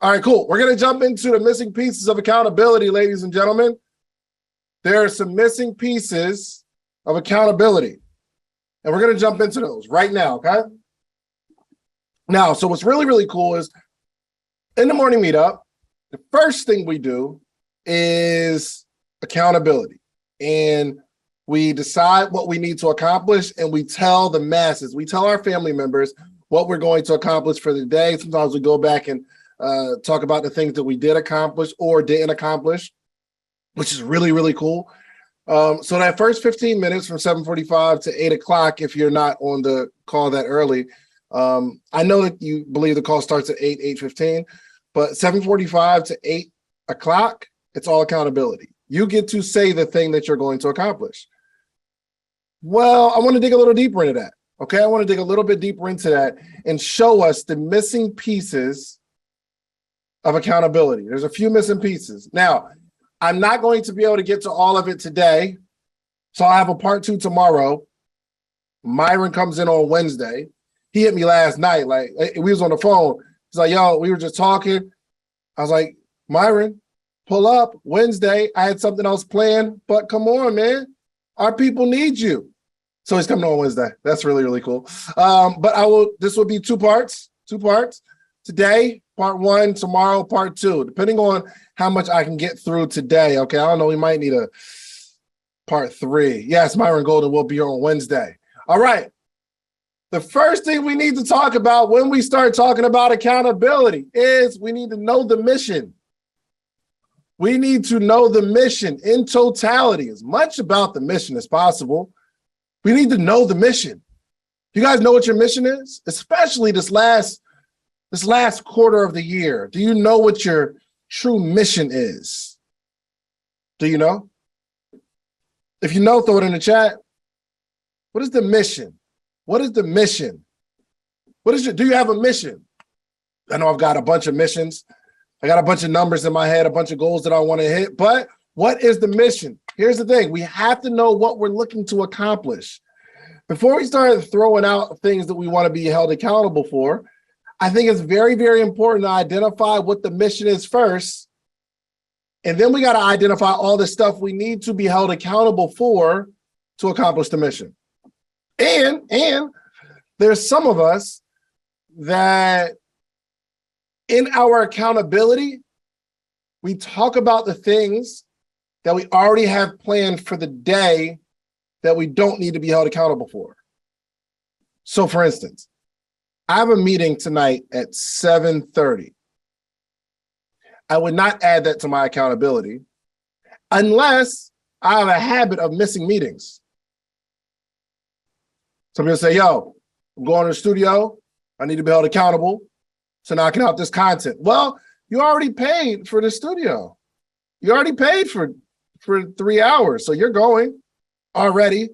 All right, cool. We're going to jump into the missing pieces of accountability, ladies and gentlemen. There are some missing pieces of accountability, and we're going to jump into those right now, okay? Now, so what's really, really cool is in the morning meetup, the first thing we do is accountability. And we decide what we need to accomplish, and we tell the masses, we tell our family members what we're going to accomplish for the day. Sometimes we go back and talk about the things that we did accomplish or didn't accomplish, which is really, really cool. So that first 15 minutes from 7:45 to 8 o'clock, if you're not on the call that early, I know that you believe the call starts at 8:15, but 7:45 to 8 o'clock, it's all accountability. You get to say the thing that you're going to accomplish. Well, I want to dig a little deeper into that. Okay, I want to dig a little bit deeper into that and show us the missing pieces of accountability. There's a few missing pieces. Now, I'm not going to be able to get to all of it today, so I'll have a part 2 tomorrow. Myron comes in on Wednesday. He hit me last night. Like, we was on the phone. He's like, yo, we were just talking. I was like, Myron, pull up Wednesday. I had something else planned, but come on, man. Our people need you. So he's coming on Wednesday. That's really, really cool. But this will be two parts. Today, part 1, tomorrow, part 2, depending on how much I can get through today. Okay, I don't know, we might need a part 3. Yes, Myron Golden will be here on Wednesday. All right. The first thing we need to talk about when we start talking about accountability is we need to know the mission. We need to know the mission in totality, as much about the mission as possible. We need to know the mission. You guys know what your mission is? Especially this last quarter of the year. Do you know what your true mission is? Do you know? If you know, throw it in the chat. What is the mission? What is the mission? Do you have a mission? I know I've got a bunch of missions. I got a bunch of numbers in my head, a bunch of goals that I want to hit, but what is the mission? Here's the thing. We have to know what we're looking to accomplish. Before we start throwing out things that we want to be held accountable for, I think it's very, very important to identify what the mission is first. And then we got to identify all the stuff we need to be held accountable for to accomplish the mission. And there's some of us that in our accountability, we talk about the things that we already have planned for the day that we don't need to be held accountable for. So for instance, I have a meeting tonight at 7:30. I would not add that to my accountability unless I have a habit of missing meetings. Some people say, yo, I'm going to the studio. I need to be held accountable to knocking out this content. Well, you already paid for the studio. You already paid for 3 hours. So you're going already.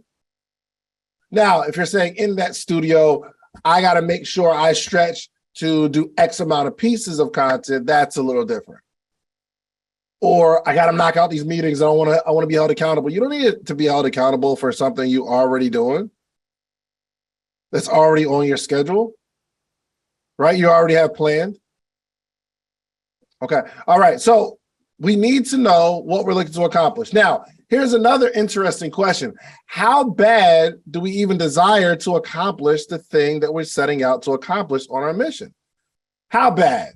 Now, if you're saying in that studio, I got to make sure I stretch to do X amount of pieces of content, that's a little different. Or I got to knock out these meetings. I want to be held accountable. You don't need to be held accountable for something you already doing. That's already on your schedule, right? You already have planned. Okay. All right. So we need to know what we're looking to accomplish. Now, here's another interesting question. How bad do we even desire to accomplish the thing that we're setting out to accomplish on our mission? How bad?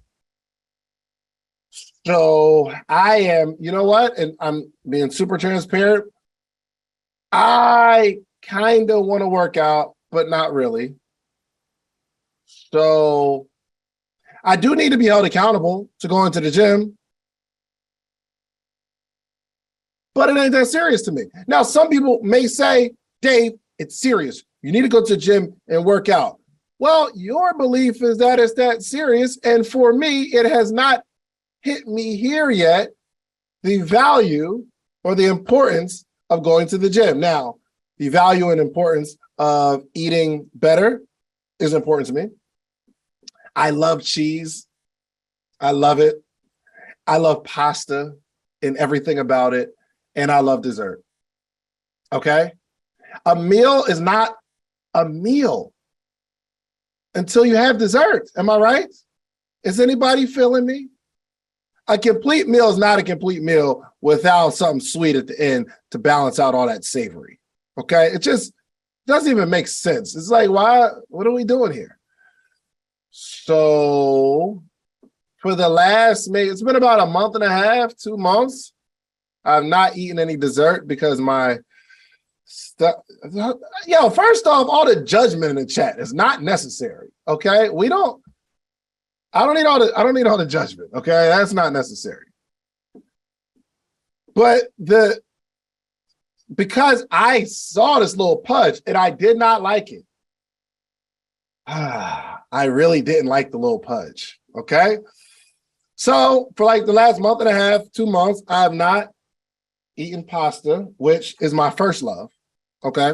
So I am, you know what? And I'm being super transparent. I kind of want to work out, but not really. So I do need to be held accountable to going to the gym, but it ain't that serious to me. Now, some people may say, Dave, it's serious. You need to go to the gym and work out. Well, your belief is that it's that serious. And for me, it has not hit me here yet, the value or the importance of going to the gym. Now, the value and importance of eating better is important to me. I love cheese. I love it. I love pasta and everything about it. And I love dessert. Okay? A meal is not a meal until you have dessert. Am I right? Is anybody feeling me? A complete meal is not a complete meal without something sweet at the end to balance out all that savory. Okay, it just doesn't even make sense. It's like, why? What are we doing here? So for the last, maybe it's been about a month and a half, 2 months, I've not eaten any dessert because my stuff. Yo, first off, all the judgment in the chat is not necessary. Okay, I don't need all the judgment. Okay, that's not necessary. But because I saw this little pudge and I did not like it. I really didn't like the little pudge. Okay. So for like the last month and a half, 2 months, I have not eaten pasta, which is my first love. Okay.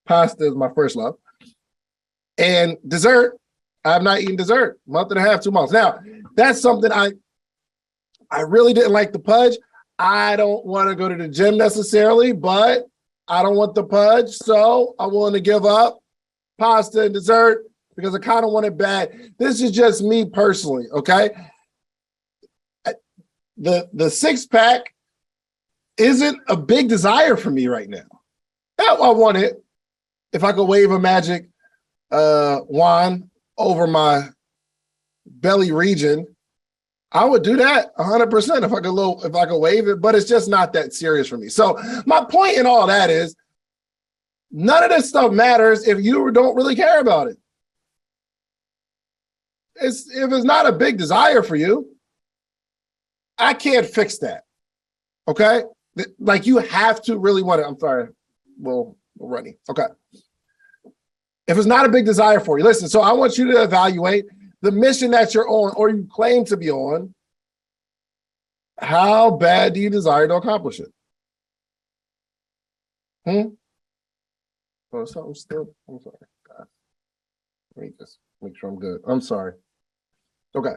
Pasta is my first love. And dessert, I have not eaten dessert, month and a half, 2 months. Now, that's something I really didn't like the pudge. I don't want to go to the gym necessarily, but I don't want the pudge. So I'm willing to give up pasta and dessert because I kind of want it bad. This is just me personally, okay? The six-pack isn't a big desire for me right now. I want it. If I could wave a magic wand over my belly region, I would do that 100% if I could wave it, but it's just not that serious for me. So my point in all that is none of this stuff matters if you don't really care about it. If it's not a big desire for you, I can't fix that. Okay? Like you have to really want it. I'm sorry. We're running. Okay. If it's not a big desire for you, listen, so I want you to evaluate the mission that you're on or you claim to be on. How bad do you desire to accomplish it? Oh, something still. I'm sorry. God. Let me just make sure I'm good. I'm sorry. Okay.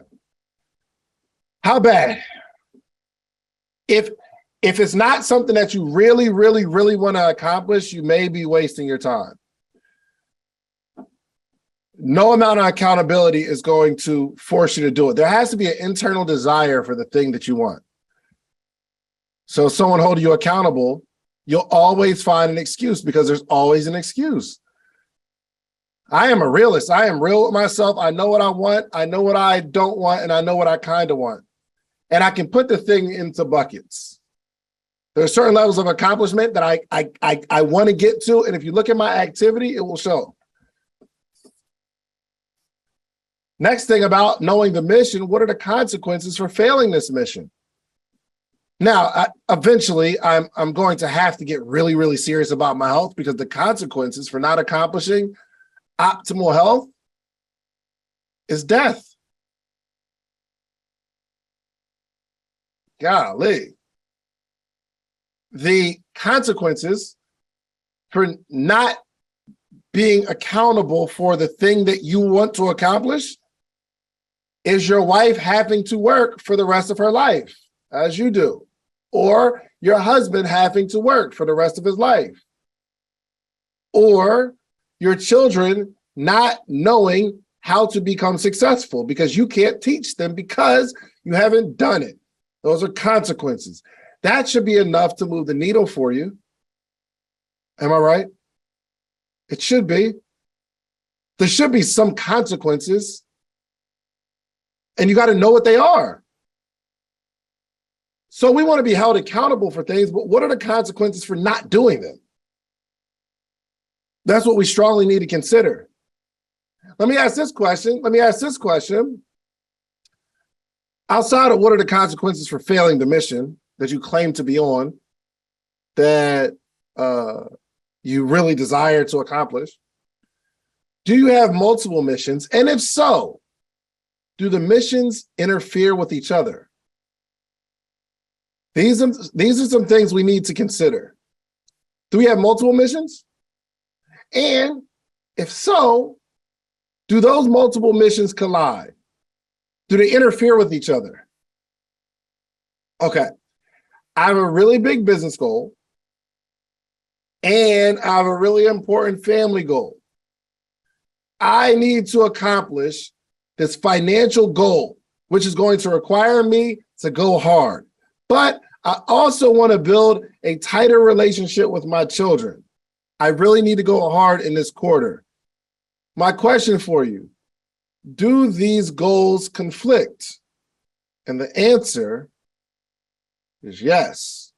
How bad? If it's not something that you really, really, really want to accomplish, you may be wasting your time. No amount of accountability is going to force you to do it. There has to be an internal desire for the thing that you want. So if someone holding you accountable, you'll always find an excuse because there's always an excuse. I am a realist. I am real with myself. I know what I want. I know what I don't want. And I know what I kind of want. And I can put the thing into buckets. There are certain levels of accomplishment that I want to get to. And if you look at my activity, it will show. Next thing about knowing the mission, what are the consequences for failing this mission? Now, eventually, I'm going to have to get really, really serious about my health because the consequences for not accomplishing optimal health is death. Golly. The consequences for not being accountable for the thing that you want to accomplish is your wife having to work for the rest of her life, as you do, or your husband having to work for the rest of his life, or your children not knowing how to become successful because you can't teach them because you haven't done it. Those are consequences. That should be enough to move the needle for you. Am I right? It should be. There should be some consequences, and you got to know what they are. So we want to be held accountable for things, but what are the consequences for not doing them? That's what we strongly need to consider. Let me ask this question. Outside of what are the consequences for failing the mission that you claim to be on, that you really desire to accomplish, do you have multiple missions? And if so, do the missions interfere with each other? These are some things we need to consider. Do we have multiple missions? And if so, do those multiple missions collide? Do they interfere with each other? Okay. I have a really big business goal, and I have a really important family goal. I need to accomplish this financial goal which is going to require me to go hard. But I also want to build a tighter relationship with my children. I really need to go hard in this quarter. My question for you, do these goals conflict? And the answer is yes.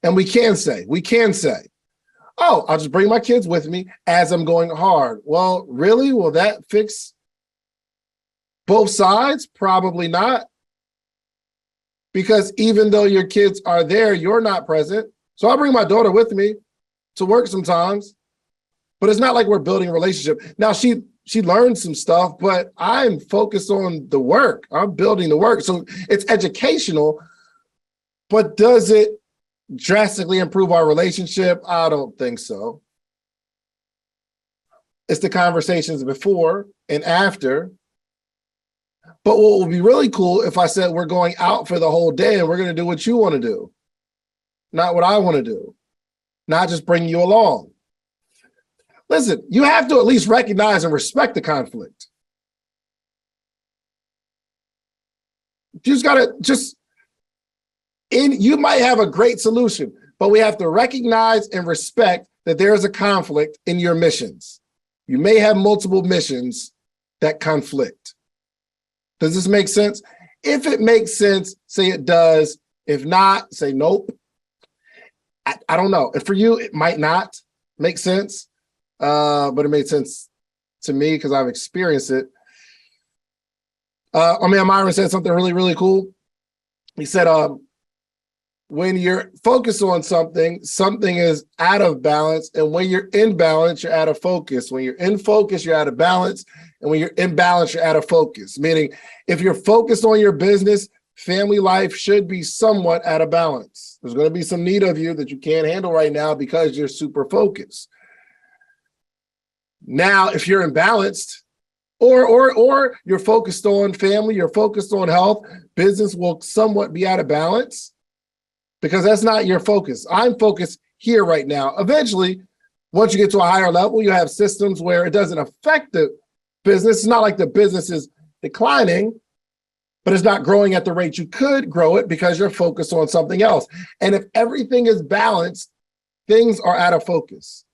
And we can say, oh, I'll just bring my kids with me as I'm going hard. Well, really? Will that fix both sides? Probably not. Because even though your kids are there, you're not present. So I'll bring my daughter with me to work sometimes, but it's not like we're building a relationship. Now she learned some stuff, but I'm focused on the work. I'm building the work. So it's educational, but does it drastically improve our relationship? I don't think so. It's the conversations before and after. But what would be really cool if I said we're going out for the whole day and we're going to do what you want to do, not what I want to do, not just bring you along. Listen, you have to at least recognize and respect the conflict. You just got to you might have a great solution, but we have to recognize and respect that there is a conflict in your missions. You may have multiple missions that conflict. Does this make sense? If it makes sense, say it does. If not, say nope. I don't know. And for you, it might not make sense, but it made sense to me because I've experienced it. Myron said something really, really cool. He said, when you're focused on something, something is out of balance. And when you're in balance, you're out of focus. When you're in focus, you're out of balance. And when you're in balance, you're out of focus. Meaning, if you're focused on your business, family life should be somewhat out of balance. There's going to be some need of you that you can't handle right now because you're super focused. Now, if you're imbalanced, or you're focused on family, you're focused on health, business will somewhat be out of balance because that's not your focus. I'm focused here right now. Eventually, once you get to a higher level, you have systems where it doesn't affect the business. It's not like the business is declining, but it's not growing at the rate you could grow it because you're focused on something else. And if everything is balanced, things are out of focus.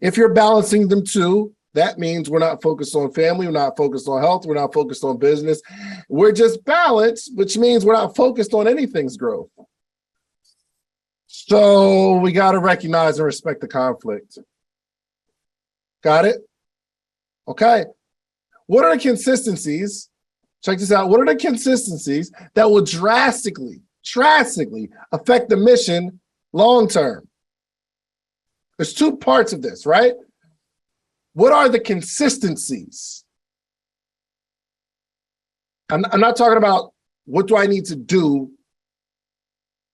If you're balancing them too, that means we're not focused on family, we're not focused on health, we're not focused on business. We're just balanced, which means we're not focused on anything's growth. So we got to recognize and respect the conflict. Got it? Okay. What are the consistencies? Check this out. What are the consistencies that will drastically affect the mission long-term? There's two parts of this, right? What are the consistencies? I'm not talking about what do I need to do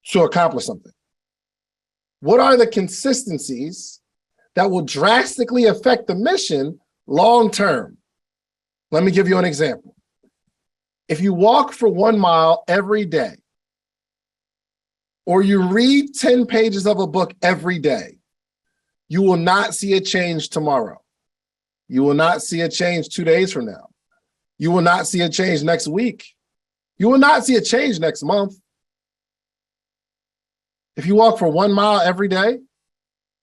to accomplish something. What are the consistencies that will drastically affect the mission long-term? Let me give you an example. If you walk for 1 mile every day, or you read 10 pages of a book every day, you will not see a change tomorrow. You will not see a change 2 days from now. You will not see a change next week. You will not see a change next month. If you walk for 1 mile every day,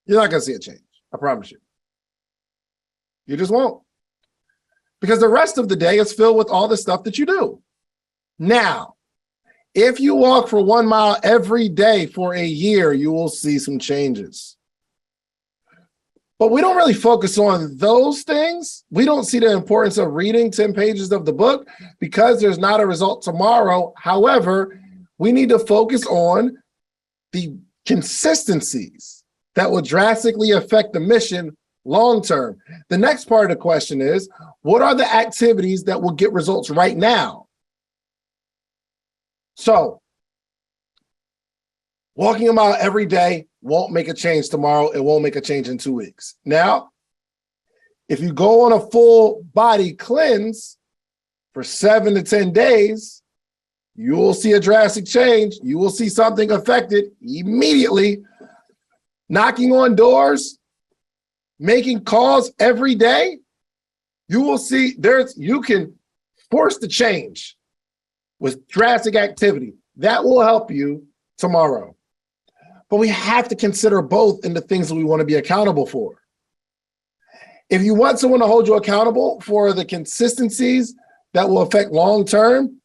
you're not going to see a change. I promise you. You just won't. Because the rest of the day is filled with all the stuff that you do. Now, if you walk for 1 mile every day for a year, you will see some changes. But we don't really focus on those things. We don't see the importance of reading 10 pages of the book because there's not a result tomorrow. However, we need to focus on the consistencies that will drastically affect the mission long-term. The next part of the question is, what are the activities that will get results right now? So, walking a mile every day won't make a change tomorrow. It won't make a change in 2 weeks. Now, if you go on a full body cleanse for 7 to 10 days, you will see a drastic change. You will see something affected immediately. Knocking on doors, making calls every day, you will see you can Force the change with drastic activity. That will help you tomorrow. But we have to consider both in the things that we want to be accountable for. If you want someone to hold you accountable for the consistencies that will affect long-term,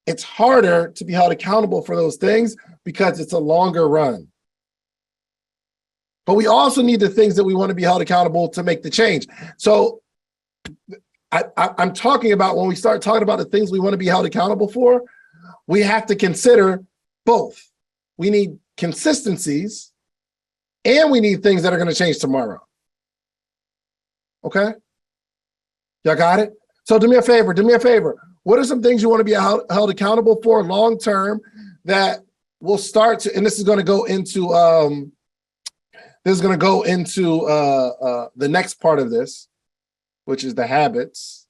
it's harder to be held accountable for those things because it's a longer run. But we also need the things that we want to be held accountable to make the change. So I'm talking about when we start talking about the things we want to be held accountable for, we have to consider both. We need consistencies and we need things that are going to change tomorrow. Okay? Y'all got it? So do me a favor. What are some things you want to be held accountable for long-term that will start to, and this is going to go into, the next part of this, which is the habits.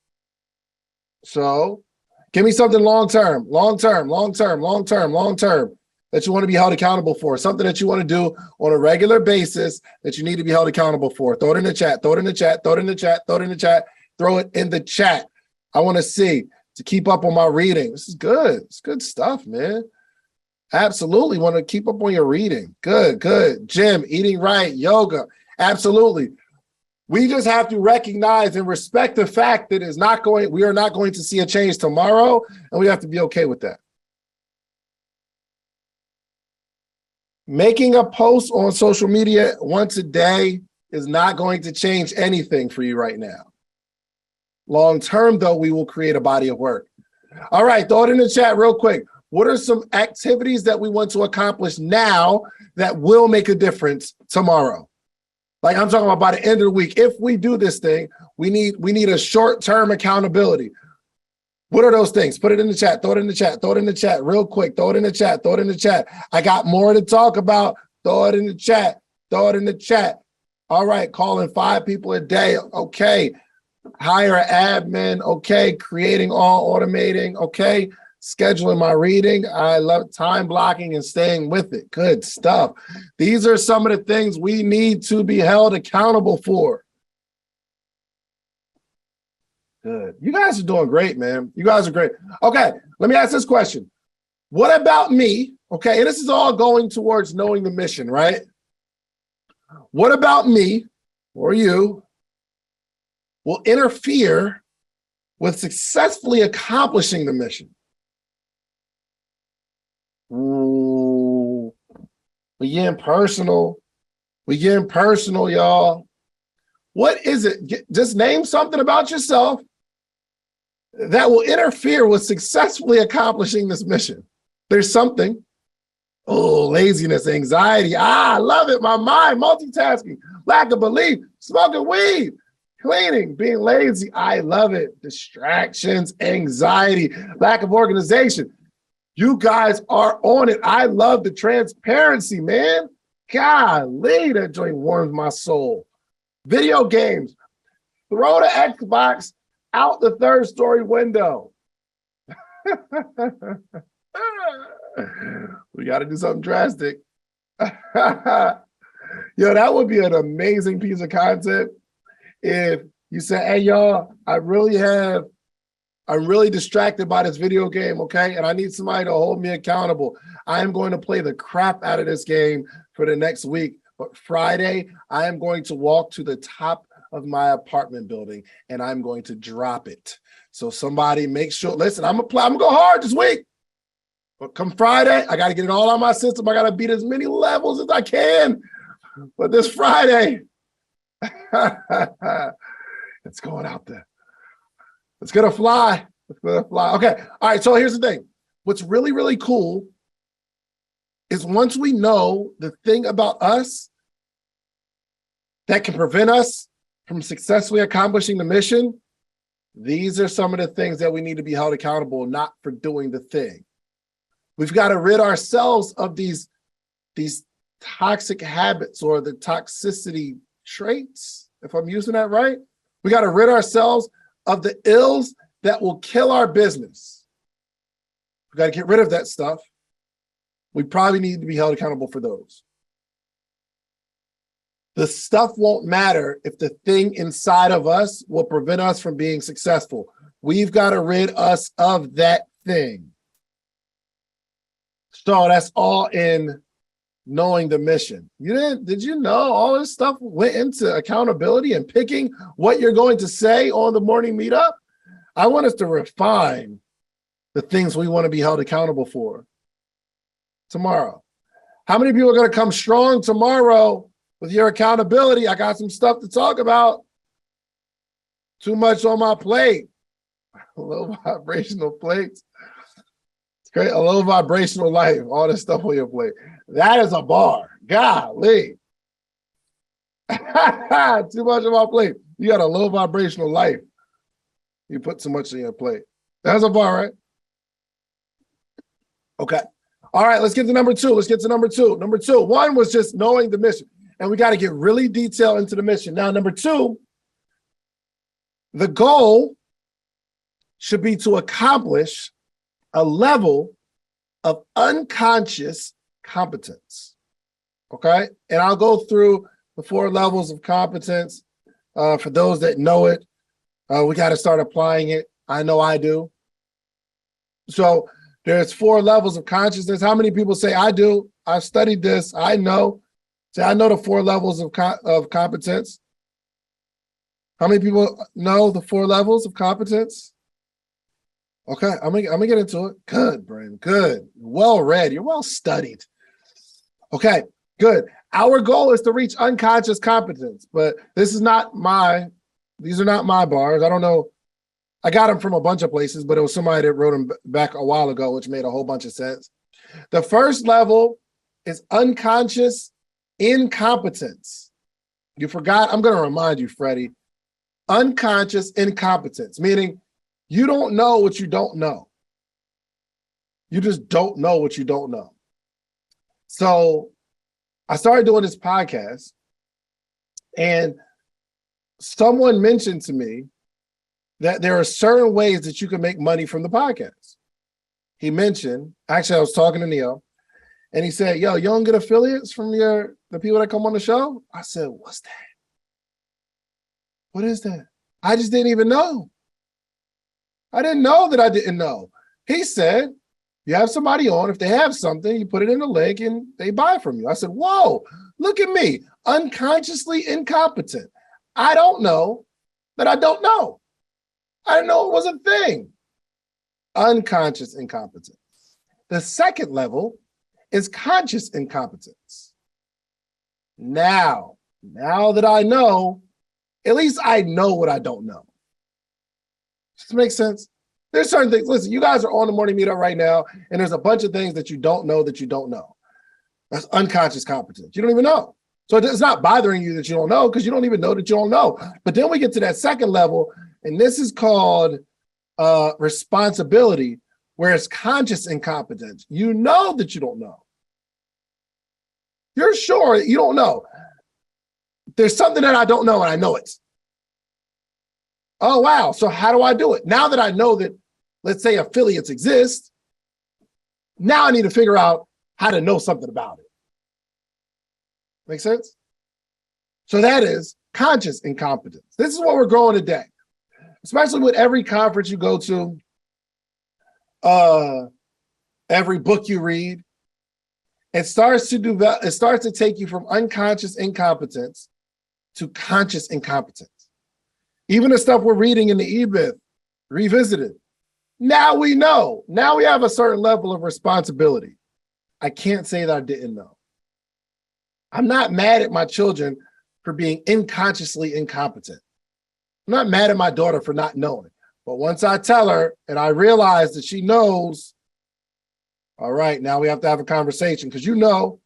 So give me something long-term that you want to be held accountable for, something that you want to do on a regular basis that you need to be held accountable for. Throw it in the chat, throw it in the chat. I want to see, to keep up on my reading. This is good. It's good stuff, man. Absolutely want to keep up on your reading. Good. Gym, eating right, yoga. Absolutely. We just have to recognize and respect the fact that we are not going to see a change tomorrow, and we have to be okay with that. Making a post on social media once a day is not going to change anything for you right now. Long term, though, we will create a body of work. All right, throw it in the chat real quick. What are some activities that we want to accomplish now that will make a difference tomorrow? Like I'm talking about by the end of the week. If we do this thing, we need a short-term accountability. What are those things? Put it in the chat. Throw it in the chat real quick. Throw it in the chat. I got more to talk about. Throw it in the chat. All right, calling 5 people a day. Okay. Hire an admin. Okay. Creating all automating. Okay. Scheduling my reading. I love time blocking and staying with it. Good stuff. These are some of the things we need to be held accountable for. Good. You guys are doing great, man. You guys are great. Okay, let me ask this question. What about me? Okay, and this is all going towards knowing the mission, right? What about me or you will interfere with successfully accomplishing the mission? Ooh, we getting personal, y'all. What is it? Just name something about yourself that will interfere with successfully accomplishing this mission. There's something. Oh, laziness, anxiety. I love it. My mind, multitasking, lack of belief, smoking weed, cleaning, being lazy. I love it. Distractions, anxiety, lack of organization. You guys are on it. I love the transparency, man. Golly, that joint warms my soul. Video games. Throw the Xbox out the third-story window. We got to do something drastic. Yo, that would be an amazing piece of content if you said, hey, y'all, I'm really distracted by this video game, okay? And I need somebody to hold me accountable. I am going to play the crap out of this game for the next week. But Friday, I am going to walk to the top of my apartment building and I'm going to drop it. So somebody make sure, listen, I'm gonna go hard this week. But come Friday, I got to get it all on my system. I got to beat as many levels as I can. But this Friday, it's going out there. It's going to fly. Okay. All right. So here's the thing. What's really, really cool is once we know the thing about us that can prevent us from successfully accomplishing the mission, these are some of the things that we need to be held accountable, not for doing the thing. We've got to rid ourselves of these toxic habits or the toxicity traits, if I'm using that right. We got to rid ourselves of the ills that will kill our business. We got to get rid of that stuff. We probably need to be held accountable for those. The stuff won't matter if the thing inside of us will prevent us from being successful. We've got to rid us of that thing. So that's all in knowing the mission. Did you know all this stuff went into accountability and picking what you're going to say on the morning meetup? I want us to refine the things we want to be held accountable for tomorrow. How many people are going to come strong tomorrow with your accountability? I got some stuff to talk about. Too much on my plate. Low vibrational plates. It's great. A low vibrational life. All this stuff on your plate. That is a bar. Golly. Too much on my plate. You got a low vibrational life. You put too much on your plate. That's a bar, right? Okay. All right, let's get to number two. Number two. One was just knowing the mission. And we got to get really detailed into the mission. Now, number two, the goal should be to accomplish a level of unconscious competence. Okay? And I'll go through the 4 levels of competence. For those that know it, we got to start applying it. I know I do. So there's 4 levels of consciousness. How many people say, I do? I've studied this. I know. Say, I know the 4 levels of competence. How many people know the 4 levels of competence? Okay, I'm gonna get into it. Good, Brandon, good. Well read, you're well studied. Okay, good. Our goal is to reach unconscious competence, but these are not my bars. I don't know. I got them from a bunch of places, but it was somebody that wrote them back a while ago, which made a whole bunch of sense. The first level is unconscious incompetence. You forgot, I'm gonna remind you, Freddie. Unconscious incompetence, meaning you don't know what you don't know. You just don't know what you don't know. So I started doing this podcast, and someone mentioned to me that there are certain ways that you can make money from the podcast. He mentioned, actually, I was talking to Neil, and he said, yo, you don't get affiliates from the people that come on the show? I said, what's that? What is that? I just didn't even know. I didn't know that I didn't know. He said, you have somebody on, if they have something, you put it in the link and they buy from you. I said, whoa, look at me, unconsciously incompetent. I don't know that I don't know. I didn't know it was a thing. Unconscious incompetence. The second level is conscious incompetence. Now that I know, at least I know what I don't know. Does this make sense? There's certain things. Listen, you guys are on the morning meetup right now, and there's a bunch of things that you don't know that you don't know. That's unconscious competence. You don't even know. So it's not bothering you that you don't know because you don't even know that you don't know. But then we get to that second level, and this is called responsibility, where it's conscious incompetence. You know that you don't know. You're sure that you don't know. There's something that I don't know, and I know it. Oh, wow. So how do I do it? Now that I know that, let's say, affiliates exist, now I need to figure out how to know something about it. Make sense? So that is conscious incompetence. This is what we're growing today, especially with every conference you go to, every book you read. It starts to take you from unconscious incompetence to conscious incompetence. Even the stuff we're reading in the EBOOK, Revisited. Now we know. Now we have a certain level of responsibility. I can't say that I didn't know. I'm not mad at my children for being unconsciously incompetent. I'm not mad at my daughter for not knowing. But once I tell her and I realize that she knows, all right, now we have to have a conversation because you know,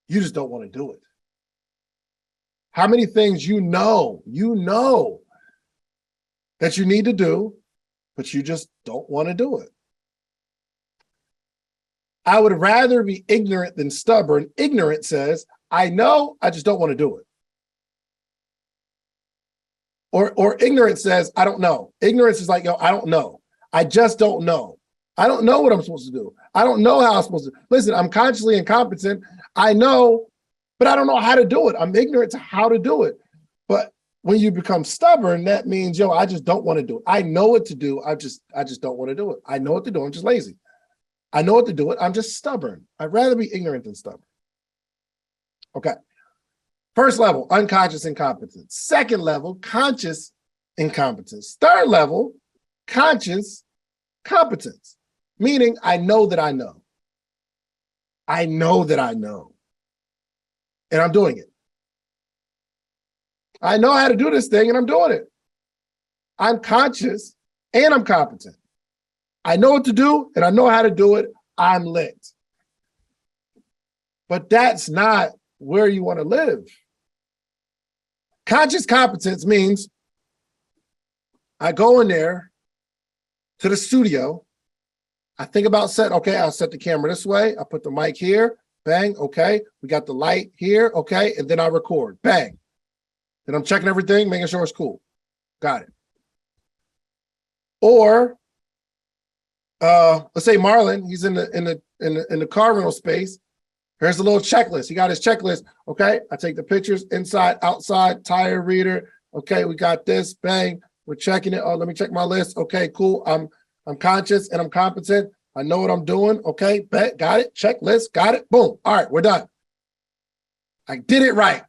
you just don't want to do it. How many things you know that you need to do, but you just don't want to do it? I would rather be ignorant than stubborn. Ignorant says, I know, I just don't want to do it. Or ignorance says, I don't know. Ignorance is like, yo, I don't know. I just don't know. I don't know what I'm supposed to do. I don't know how I'm supposed to. Listen, I'm consciously incompetent. I know, but I don't know how to do it. I'm ignorant to how to do it. But When you become stubborn, that means, yo, I just don't want to do it. I know what to do. I just don't want to do it. I know what to do. I'm just lazy. I know what to do it. I'm just stubborn. I'd rather be ignorant than stubborn. Okay. First level, unconscious incompetence. Second level, conscious incompetence. Third level, conscious competence, meaning I know that I know. I know that I know. And I'm doing it. I know how to do this thing and I'm doing it. I'm conscious and I'm competent. I know what to do and I know how to do it. I'm lit. But that's not where you want to live. Conscious competence means I go in there to the studio. I think about okay, I'll set the camera this way. I put the mic here, bang, okay. We got the light here, okay. And then I record, bang. Then I'm checking everything, making sure it's cool. Got it. Or let's say Marlon, he's in the car rental space. Here's a little checklist. He got his checklist. Okay, I take the pictures inside, outside, tire reader. Okay, we got this. Bang, we're checking it. Oh, let me check my list. Okay, cool. I'm conscious and I'm competent. I know what I'm doing. Okay, bet, got it. Checklist, got it. Boom. All right, we're done. I did it right.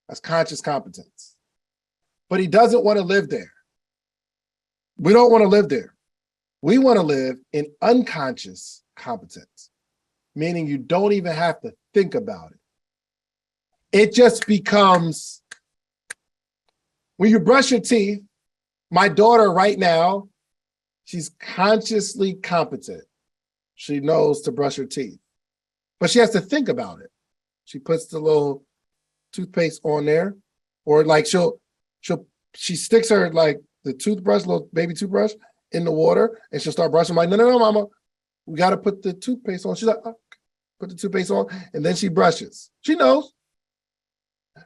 That's conscious competence. But he doesn't want to live there. We don't want to live there. We want to live in unconscious competence, meaning you don't even have to think about it. It just becomes, when you brush your teeth, my daughter right now, she's consciously competent. She knows to brush her teeth, but she has to think about it. She puts the little toothpaste on there, or like she sticks her like the toothbrush, little baby toothbrush in the water, and she'll start brushing. I'm like, no, mama, we got to put the toothpaste on. She's like, oh, put the toothpaste on, and then she brushes. She knows.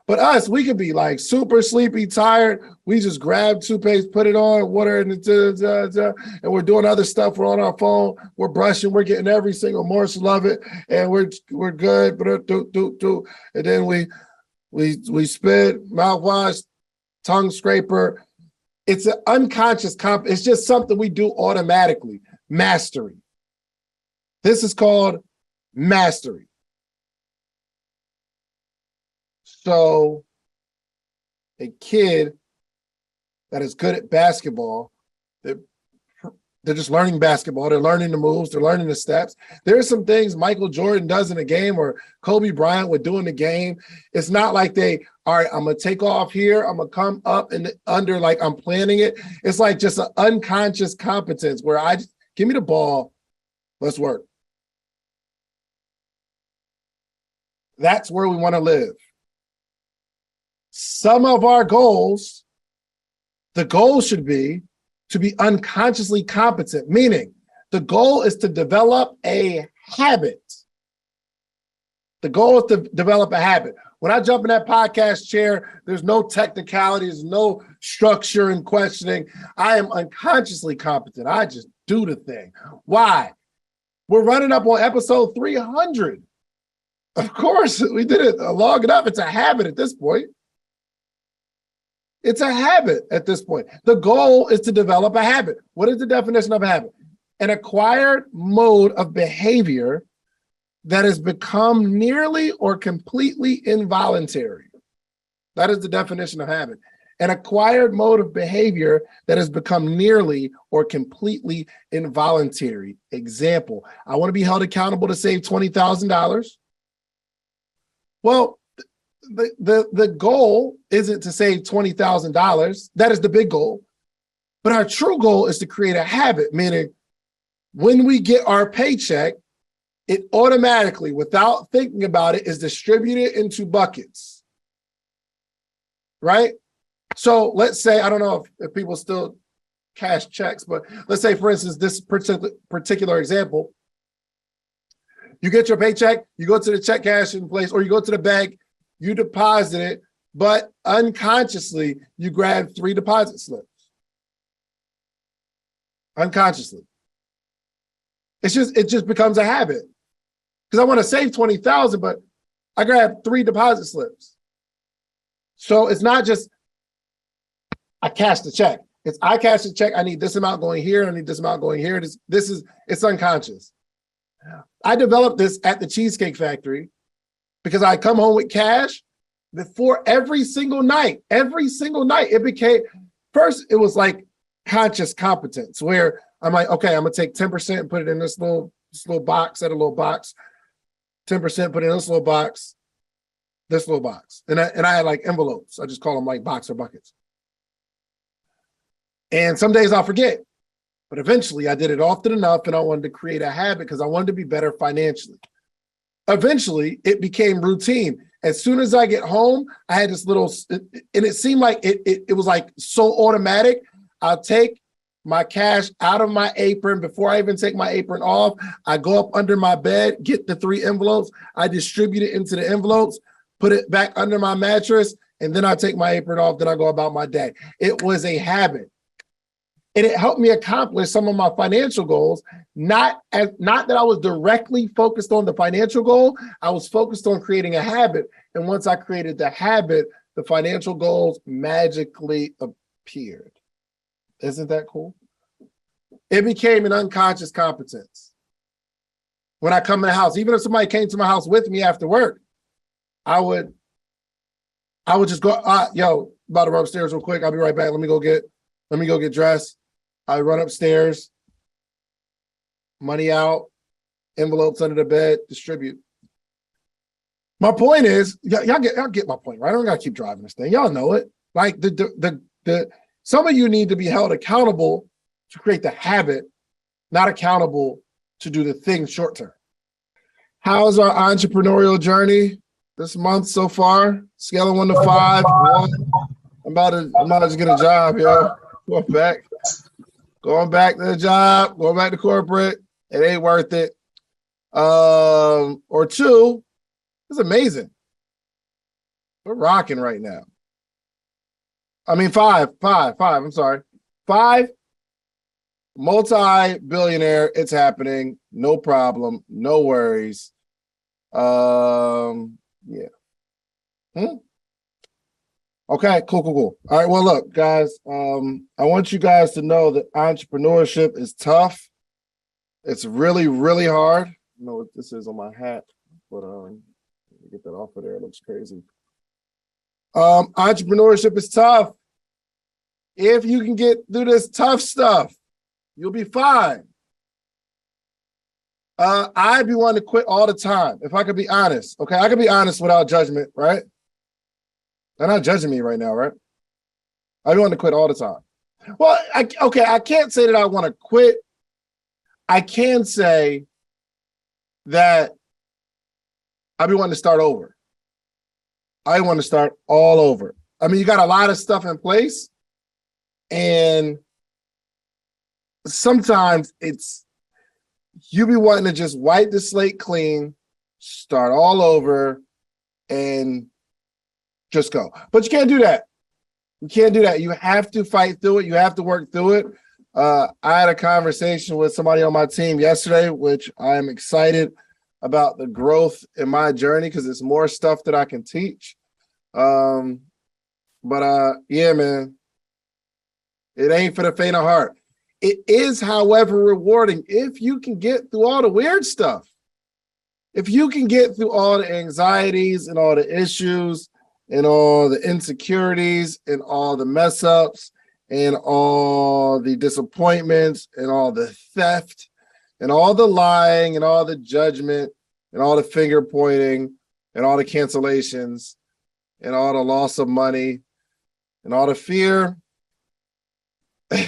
But us, we could be like super sleepy, tired. We just grab toothpaste, put it on, water, and we're doing other stuff. We're on our phone. We're brushing. We're getting every single morsel of it, and we're good. And then we spit, mouthwash, tongue scraper. It's an unconscious it's just something we do automatically. Mastery. This is called mastery. So a kid that is good at basketball, they're just learning basketball. They're learning the moves. They're learning the steps. There are some things Michael Jordan does in a game or Kobe Bryant would do in the game. It's not like all right, I'm going to take off here. I'm going to come up and under like I'm planning it. It's like just an unconscious competence where give me the ball. Let's work. That's where we want to live. Some of our goals, the goal should be to be unconsciously competent, meaning the goal is to develop a habit. The goal is to develop a habit. When I jump in that podcast chair, there's no technicalities, no structure and questioning. I am unconsciously competent. I just do the thing. Why? We're running up on episode 300. Of course, we did it long enough. It's a habit at this point. It's a habit at this point. The goal is to develop a habit. What is the definition of a habit? An acquired mode of behavior that has become nearly or completely involuntary. That is the definition of habit. An acquired mode of behavior that has become nearly or completely involuntary. Example, I want to be held accountable to save $20,000. Well, the goal isn't to save $20,000. That is the big goal. But our true goal is to create a habit, meaning when we get our paycheck, it automatically, without thinking about it, is distributed into buckets, right? So let's say, I don't know if people still cash checks, but let's say, for instance, this particular example, you get your paycheck, you go to the check cashing place, or you go to the bank, you deposit it, but unconsciously, you grab 3 deposit slips. Unconsciously. It just becomes a habit. Because I want to save $20,000, but I grab 3 deposit slips. So it's not just I cash the check. It's I cash the check. I need this amount going here. I need this amount going here. It's unconscious. I developed this at the Cheesecake Factory because I come home with cash before every single night. It became, first, it was like conscious competence where I'm like, okay, I'm gonna take 10% and put it in this little box, 10% put it in this little box. And I had like envelopes. I just call them like box or buckets. And some days I'll forget, but eventually I did it often enough and I wanted to create a habit because I wanted to be better financially. Eventually it became routine. As soon as I get home, I had this little, and it seemed like it was like so automatic. I'll take my cash out of my apron. Before I even take my apron off, I go up under my bed, get the 3 envelopes. I distribute it into the envelopes, put it back under my mattress, and then I take my apron off, then I go about my day. It was a habit. And it helped me accomplish some of my financial goals, not that I was directly focused on the financial goal, I was focused on creating a habit. And once I created the habit, the financial goals magically appeared. Isn't that cool? It became an unconscious competence. When I come in the house, even if somebody came to my house with me after work, I would just go, yo, about to run upstairs real quick. I'll be right back. Let me go get dressed. I run upstairs, money out, envelopes under the bed, distribute. My point is, y'all get my point, right? I don't gotta keep driving this thing. Y'all know it. Like some of you need to be held accountable to create the habit, not accountable to do the thing short term. How's our entrepreneurial journey this month so far? Scale of 1 to 5. 1. I'm about to get a job, yo. Going back to the job, going back to corporate. It ain't worth it. Or 2, it's amazing. We're rocking right now. I mean, 5, I'm sorry. 5, multi-billionaire, it's happening. No problem, no worries. Yeah. Okay, cool. All right, well, look, guys, I want you guys to know that entrepreneurship is tough. It's really, really hard. I don't know what this is on my hat, but let me get that off of there. It looks crazy. Entrepreneurship is tough. If you can get through this tough stuff, you'll be fine. I'd be wanting to quit all the time, if I could be honest. Okay, I could be honest without judgment, right? They're not judging me right now, right? I want to quit all the time. Well, I can't say that I want to quit. I can say that I be wanting to start over. I want to start all over. I mean, you got a lot of stuff in place, and sometimes you be wanting to just wipe the slate clean, start all over, and just go. But you can't do that. You can't do that. You have to fight through it. You have to work through it. I had a conversation with somebody on my team yesterday, which I am excited about the growth in my journey because it's more stuff that I can teach. Yeah, man, it ain't for the faint of heart. It is, however, rewarding if you can get through all the weird stuff. If you can get through all the anxieties and all the issues and all the insecurities and all the mess ups and all the disappointments and all the theft and all the lying and all the judgment and all the finger pointing and all the cancellations and all the loss of money and all the fear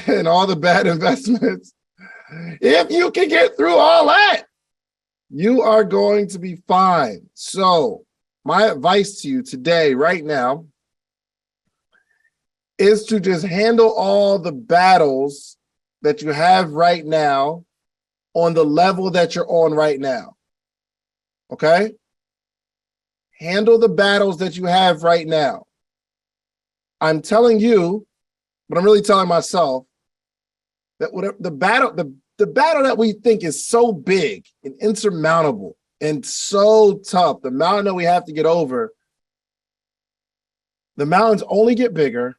and all the bad investments. If you can get through all that, you are going to be fine. So my advice to you today, right now, is to just handle all the battles that you have right now on the level that you're on right now. Okay? Handle the battles that you have right now. I'm telling you, but I'm really telling myself that whatever the battle that we think is so big and insurmountable and so tough, the mountain that we have to get over, the mountains only get bigger,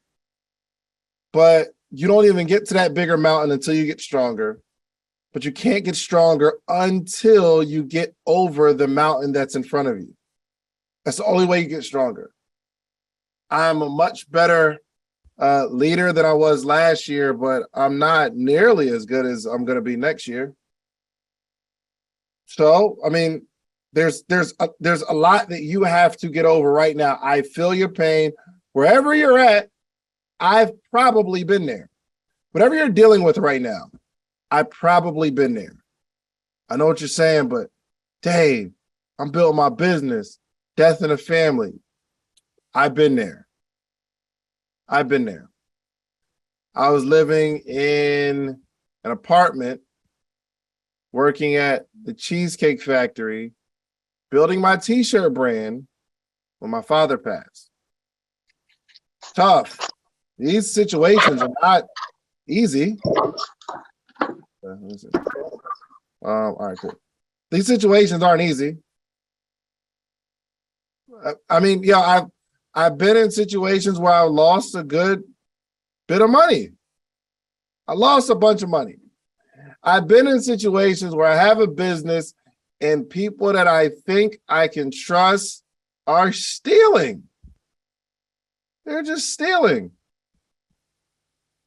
but you don't even get to that bigger mountain until you get stronger. But you can't get stronger until you get over the mountain that's in front of you. That's the only way you get stronger. I'm a much better leader than I was last year, but I'm not nearly as good as I'm going to be next year. So, I mean, there's a lot that you have to get over right now. I feel your pain. Wherever you're at, I've probably been there. Whatever you're dealing with right now, I've probably been there. I know what you're saying, but Dave, I'm building my business, death in the family. I've been there. I've been there. I was living in an apartment, working at the Cheesecake Factory, building my t-shirt brand when my father passed. Tough. These situations are not easy. All right, cool. These situations aren't easy. I mean, yeah, I've been in situations where I lost a good bit of money. I lost a bunch of money. I've been in situations where I have a business and people that I think I can trust are stealing. They're just stealing.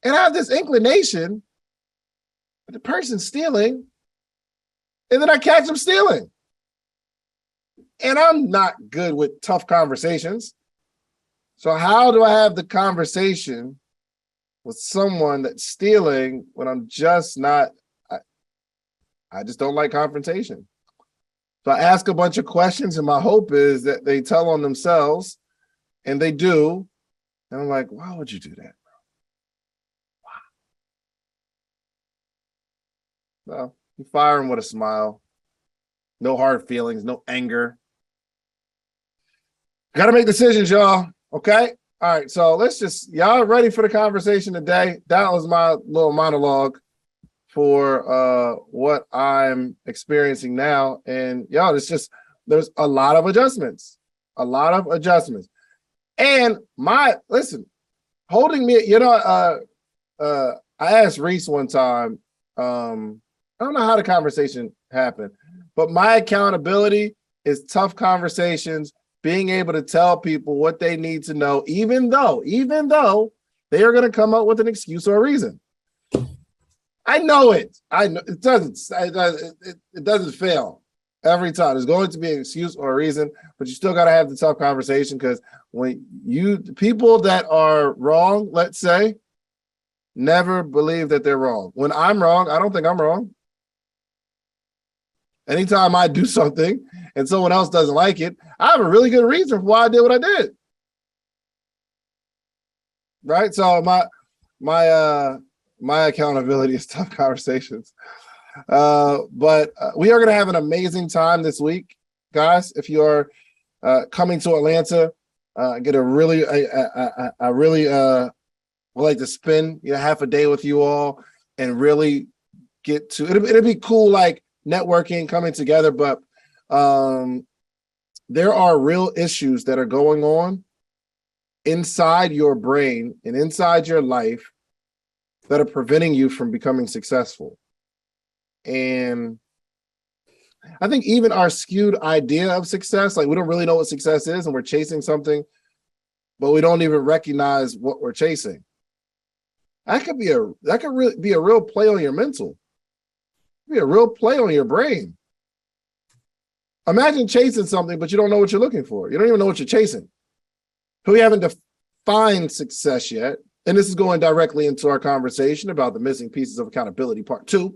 And I have this inclination, the person's stealing, and then I catch them stealing. And I'm not good with tough conversations. So how do I have the conversation with someone that's stealing when I'm just not, I just don't like confrontation. So I ask a bunch of questions and my hope is that they tell on themselves, and they do. And I'm like, why would you do that, bro? Well, you fire them with a smile. No hard feelings, no anger. Got to make decisions, y'all. Okay? All right, so let's just, y'all ready for the conversation today? That was my little monologue for what I'm experiencing now. And y'all, it's just, there's a lot of adjustments. And listen, holding me, I asked Reese one time, I don't know how the conversation happened, but my accountability is tough conversations, being able to tell people what they need to know, even though they are going to come up with an excuse or a reason. I know it. I know it doesn't fail every time. There's going to be an excuse or a reason, but you still got to have the tough conversation, because when people that are wrong, let's say, never believe that they're wrong. When I'm wrong, I don't think I'm wrong. Anytime I do something and someone else doesn't like it, I have a really good reason for why I did what I did. Right? So my accountability is tough conversations. But we are going to have an amazing time this week, guys. If you are coming to Atlanta, get a really, I really would like to spend half a day with you all and really get to, it'll be cool, like networking, coming together, but there are real issues that are going on inside your brain and inside your life that are preventing you from becoming successful. And I think even our skewed idea of success, like we don't really know what success is and we're chasing something, but we don't even recognize what we're chasing. That could really be a real play on your mental. Be a real play on your brain. Imagine chasing something, but you don't know what you're looking for. You don't even know what you're chasing. We haven't defined success yet. And this is going directly into our conversation about the missing pieces of accountability, part 2.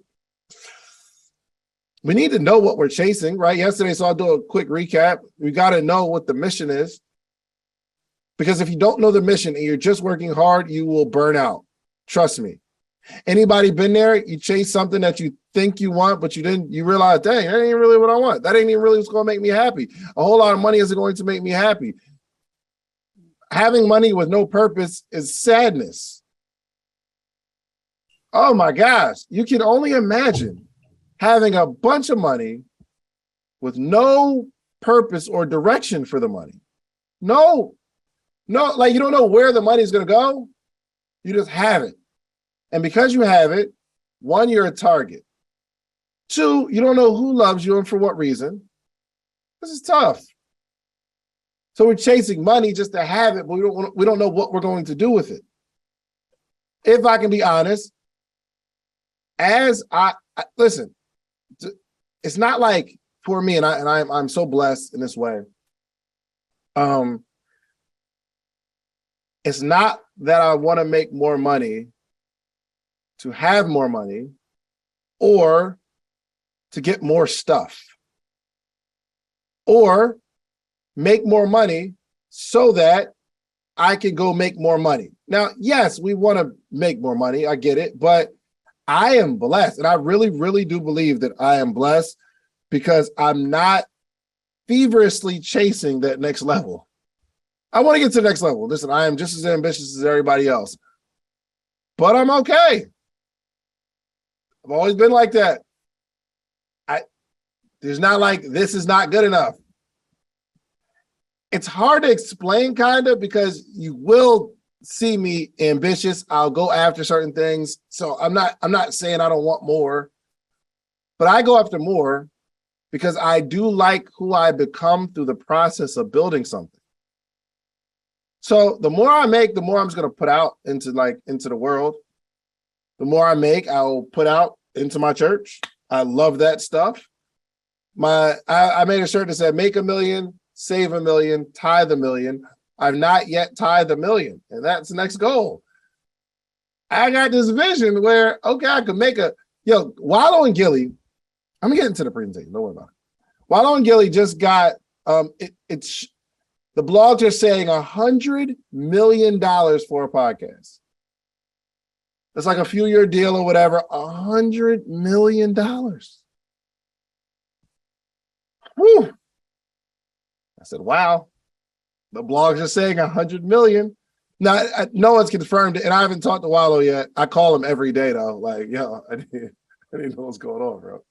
We need to know what we're chasing, right? Yesterday, so I'll do a quick recap. We got to know what the mission is. Because if you don't know the mission and you're just working hard, you will burn out. Trust me. Anybody been there? You chase something that you think you want, but you realize, dang, that ain't really what I want. That ain't even really what's going to make me happy. A whole lot of money isn't going to make me happy. Having money with no purpose is sadness. Oh my gosh. You can only imagine having a bunch of money with no purpose or direction for the money. No. No, like you don't know where the money's going to go. You just have it. And because you have it, one, you're a target. Two, you don't know who loves you and for what reason. This is tough. So we're chasing money just to have it, but we don't know what we're going to do with it. If I can be honest, as I listen, it's not like for me, and I'm so blessed in this way. It's not that I want to make more money to have more money or to get more stuff or make more money so that I can go make more money. Now, yes, we want to make more money. I get it, but I am blessed. And I really, really do believe that I am blessed because I'm not feverishly chasing that next level. I want to get to the next level. Listen, I am just as ambitious as everybody else, but I'm okay. I've always been like that. There's not like, this is not good enough. It's hard to explain kind of because you will see me ambitious. I'll go after certain things. So I'm not saying I don't want more, but I go after more because I do like who I become through the process of building something. So the more I make, the more I'm just going to put out into the world. The more I make, I'll put out into my church. I love that stuff. I made a shirt that said, make $1 million, save $1 million, tithe $1 million. I've not yet tithed $1 million, and that's the next goal. I got this vision where, okay, I could make Wallow and Gilly, I'm getting to the presentation, don't worry about it. Wallow and Gilly just got, the blogs are saying $100 million for a podcast. It's like a few-year deal or whatever, $100 million. Whew. I said, wow. The blogs are saying 100 million. Now, no one's confirmed it, and I haven't talked to Wallow yet. I call him every day, though. Like, yo, I didn't know what's going on, bro.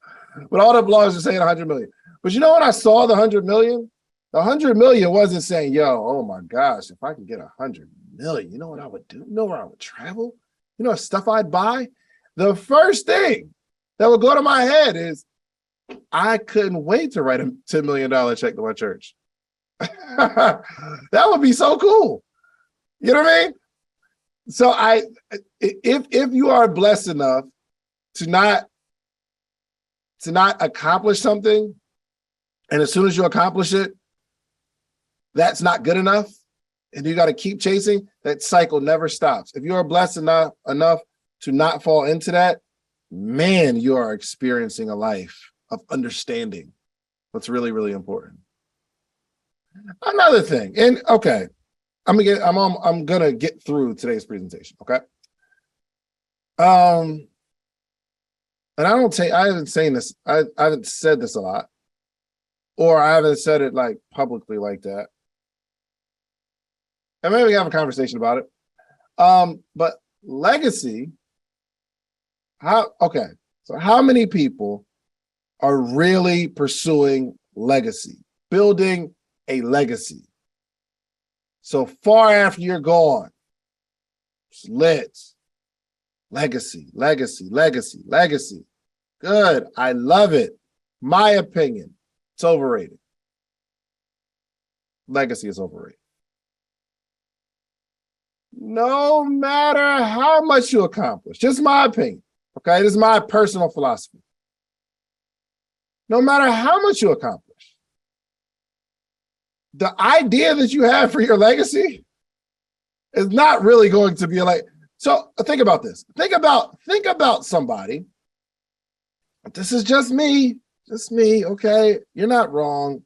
But all the blogs are saying 100 million. But you know when I saw the 100 million? The 100 million wasn't saying, yo, oh my gosh, if I could get 100 million, you know what I would do? You know where I would travel? You know what stuff I'd buy? The first thing that would go to my head is, I couldn't wait to write a $10 million check to my church. That would be so cool. You know what I mean? So if you are blessed enough to not accomplish something, and as soon as you accomplish it, that's not good enough, and you got to keep chasing, that cycle never stops. If you are blessed enough to not fall into that, man, you are experiencing a life of understanding what's really, really important. Another thing, and okay, I'm gonna get through today's presentation, okay? And I haven't said this a lot, or I haven't said it like publicly like that. And maybe we have a conversation about it. But legacy, so how many people are really pursuing legacy, building a legacy? So far after you're gone, it's lit. Legacy, legacy, legacy, legacy. Good. I love it. My opinion, it's overrated. Legacy is overrated. No matter how much you accomplish, just my opinion, okay? This is my personal philosophy. No matter how much you accomplish, the idea that you have for your legacy is not really going to be like, so think about this. Think about somebody. This is just me, okay? You're not wrong.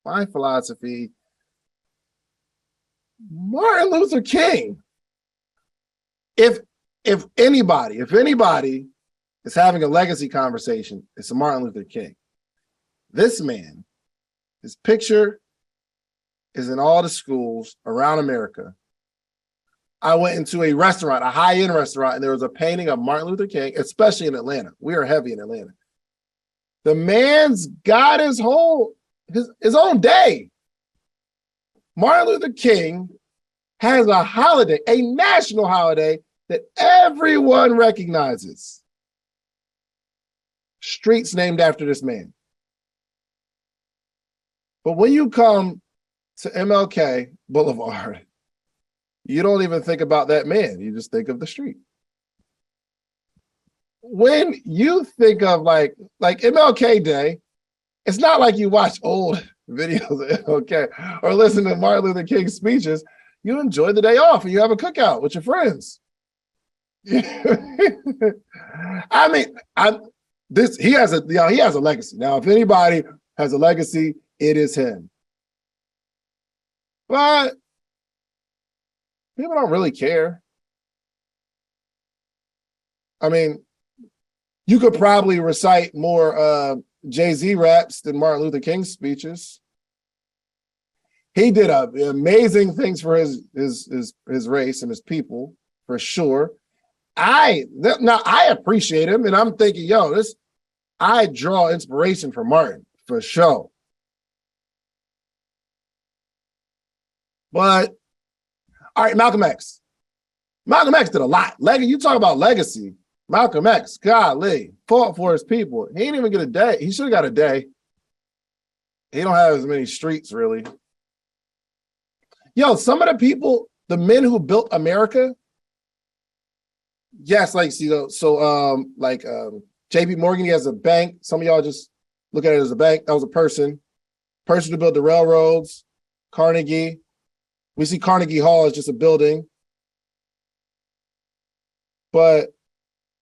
My philosophy. Martin Luther King. If anybody is having a legacy conversation, it's Martin Luther King. This man, his picture is in all the schools around America. I went into a restaurant, a high-end restaurant, and there was a painting of Martin Luther King, especially in Atlanta. We are heavy in Atlanta. The man's got his own day. Martin Luther King has a holiday, a national holiday that everyone recognizes. Streets named after this man. But when you come to MLK Boulevard, you don't even think about that man. You just think of the street. When you think of like MLK Day, it's not like you watch old videos of MLK or listen to Martin Luther King's speeches. You enjoy the day off and you have a cookout with your friends. I mean, he has a legacy. Now, if anybody has a legacy, it is him. But people don't really care. I mean, you could probably recite more Jay-Z raps than Martin Luther King's speeches. He did amazing things for his race and his people, for sure. I appreciate him, and I'm thinking, yo, I draw inspiration from Martin, for sure. But, all right, Malcolm X. Malcolm X did a lot. You talk about legacy. Malcolm X, golly, fought for his people. He didn't even get a day. He should have got a day. He don't have as many streets, really. Yo, some of the people, the men who built America, yes, like, see, so JP Morgan, he has a bank. Some of y'all just look at it as a bank. That was a person who built the railroads. Carnegie. We see Carnegie Hall as just a building. But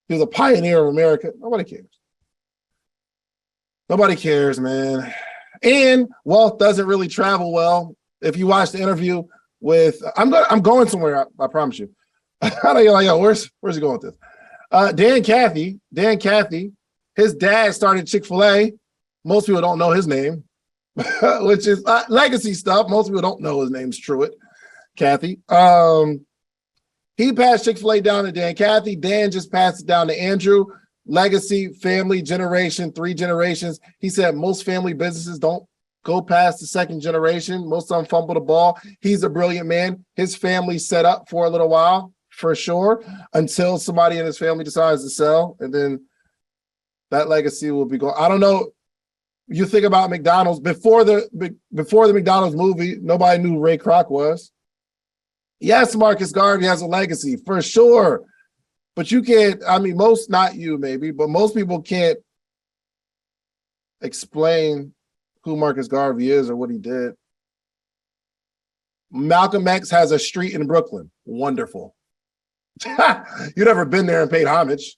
he was a pioneer of America. Nobody cares. Nobody cares, man. And wealth doesn't really travel well. If you watch the interview with, I'm going somewhere, I promise you. I know you're like, yo, where's he going with this? Dan Cathy, his dad started Chick-fil-A. Most people don't know his name, which is legacy stuff. Most people don't know his name's Truett Cathy. He passed Chick-fil-A down to Dan Cathy. Dan just passed it down to Andrew. Legacy, family, generation, 3 generations. He said most family businesses don't go past the 2nd generation. Most of them fumble the ball. He's a brilliant man. His family set up for a little while, for sure, until somebody in his family decides to sell. And then that legacy will be gone. I don't know. You think about McDonald's. Before the McDonald's movie, nobody knew who Ray Kroc was. Yes, Marcus Garvey has a legacy, for sure. But you can't, I mean, not you maybe, but most people can't explain who Marcus Garvey is or what he did. Malcolm X has a street in Brooklyn. Wonderful. You've never been there and paid homage.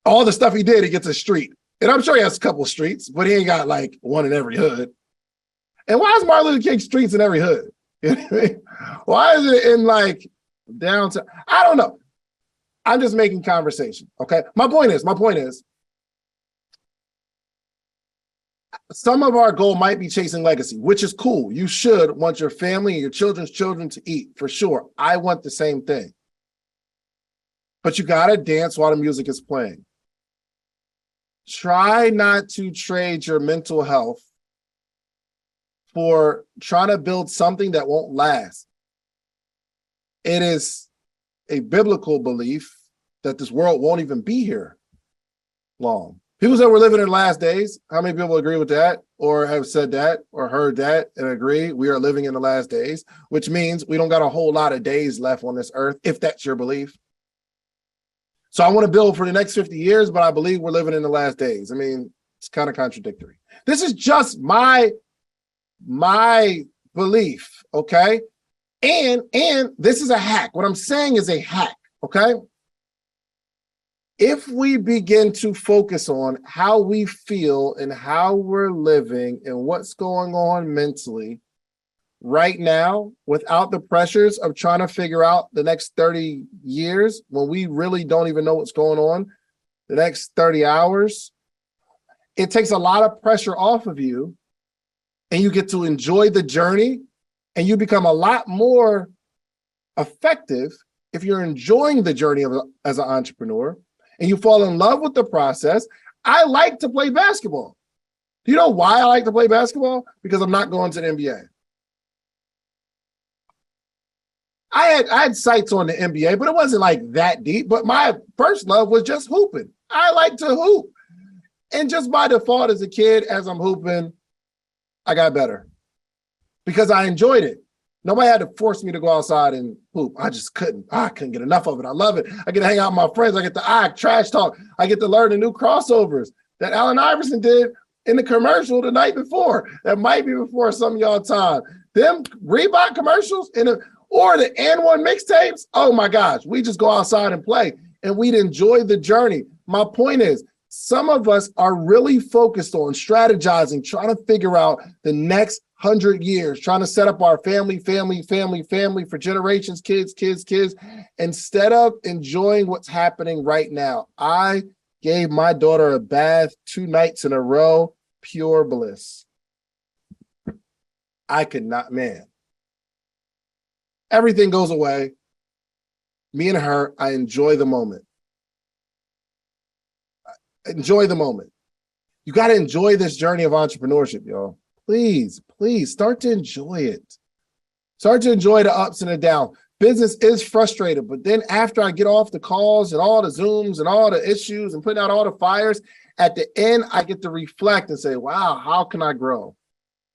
All the stuff he did, he gets a street. And I'm sure he has a couple of streets, but he ain't got like one in every hood. And why is Martin Luther King streets in every hood? You know what I mean? Why is it in like downtown? I don't know. I'm just making conversation, okay? My point is, some of our goal might be chasing legacy, which is cool. You should want your family and your children's children to eat, for sure. I want the same thing. But you gotta dance while the music is playing. Try not to trade your mental health for trying to build something that won't last. It is a biblical belief that this world won't even be here long. People say we're living in the last days. How many people agree with that or have said that or heard that and agree we are living in the last days, which means we don't got a whole lot of days left on this earth, if that's your belief. So I want to build for the next 50 years, but I believe we're living in the last days. I mean, it's kind of contradictory. This is just my belief, okay? And this is a hack. What I'm saying is a hack, okay? If we begin to focus on how we feel and how we're living and what's going on mentally right now without the pressures of trying to figure out the next 30 years when we really don't even know what's going on, the next 30 hours, it takes a lot of pressure off of you and you get to enjoy the journey and you become a lot more effective if you're enjoying the journey as an entrepreneur and you fall in love with the process. I like to play basketball. Do you know why I like to play basketball? Because I'm not going to the NBA. I had sights on the NBA, but it wasn't like that deep. But my first love was just hooping. I like to hoop. And just by default as a kid, as I'm hooping, I got better because I enjoyed it. Nobody had to force me to go outside and hoop. I just couldn't. I couldn't get enough of it. I love it. I get to hang out with my friends. I get to trash talk. I get to learn the new crossovers that Allen Iverson did in the commercial the night before. That might be before some of y'all time. Them Reebok commercials or the N1 mixtapes. Oh my gosh, we just go outside and play and we'd enjoy the journey. My point is, some of us are really focused on strategizing, trying to figure out the next 100 years, trying to set up our family for generations, kids, instead of enjoying what's happening right now. I gave my daughter a bath 2 nights in a row, pure bliss. I could not, man. Everything goes away. Me and her, I enjoy the moment. Enjoy the moment. You got to enjoy this journey of entrepreneurship, y'all. Please start to enjoy it. Start to enjoy the ups and the downs. Business is frustrating, but then after I get off the calls and all the Zooms and all the issues and putting out all the fires, at the end, I get to reflect and say, wow, how can I grow?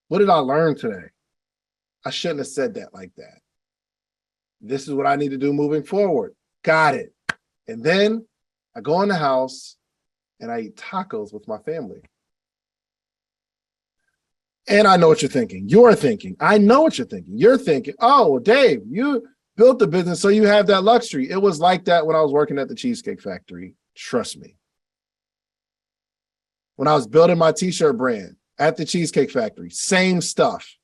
What did I learn today? I shouldn't have said that like that. This is what I need to do moving forward. Got it. And then I go in the house and I eat tacos with my family. And I know what you're thinking. You're thinking. I know what you're thinking. You're thinking, oh, Dave, you built the business so you have that luxury. It was like that when I was working at the Cheesecake Factory. Trust me. When I was building my t-shirt brand at the Cheesecake Factory, same stuff.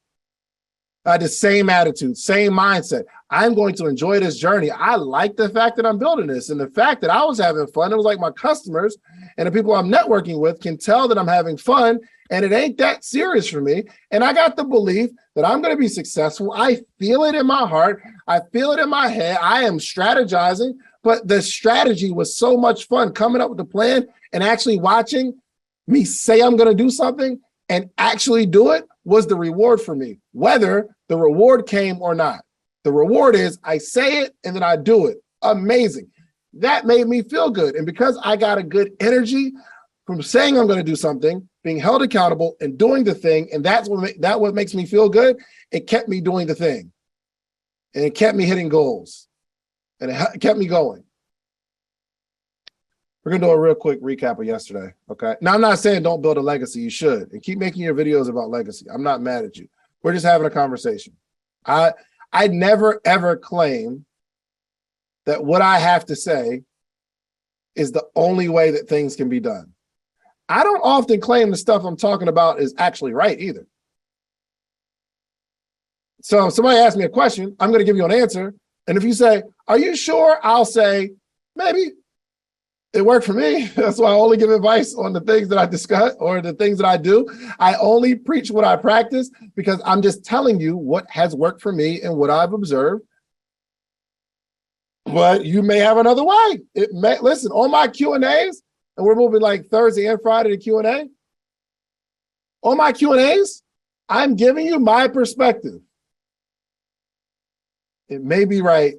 I had the same attitude, same mindset. I'm going to enjoy this journey. I like the fact that I'm building this and the fact that I was having fun. It was like my customers and the people I'm networking with can tell that I'm having fun and it ain't that serious for me. And I got the belief that I'm going to be successful. I feel it in my heart. I feel it in my head. I am strategizing, but the strategy was so much fun coming up with the plan and actually watching me say I'm going to do something and actually do it was the reward for me, whether the reward came or not. The reward is I say it and then I do it. Amazing. That made me feel good. And because I got a good energy from saying I'm going to do something, being held accountable and doing the thing, and that's what makes me feel good, it kept me doing the thing. And it kept me hitting goals. And it kept me going. We're going to do a real quick recap of yesterday, okay? Now, I'm not saying don't build a legacy. You should. And keep making your videos about legacy. I'm not mad at you. We're just having a conversation. I never, ever claim that what I have to say is the only way that things can be done. I don't often claim the stuff I'm talking about is actually right either. So if somebody asks me a question, I'm going to give you an answer. And if you say, are you sure? I'll say, maybe. It worked for me. That's why I only give advice on the things that I discuss or the things that I do. I only preach what I practice because I'm just telling you what has worked for me and what I've observed. But you may have another way. Listen, on my Q&As, and we're moving like Thursday and Friday to Q&A. On my Q&As, I'm giving you my perspective. It may be right.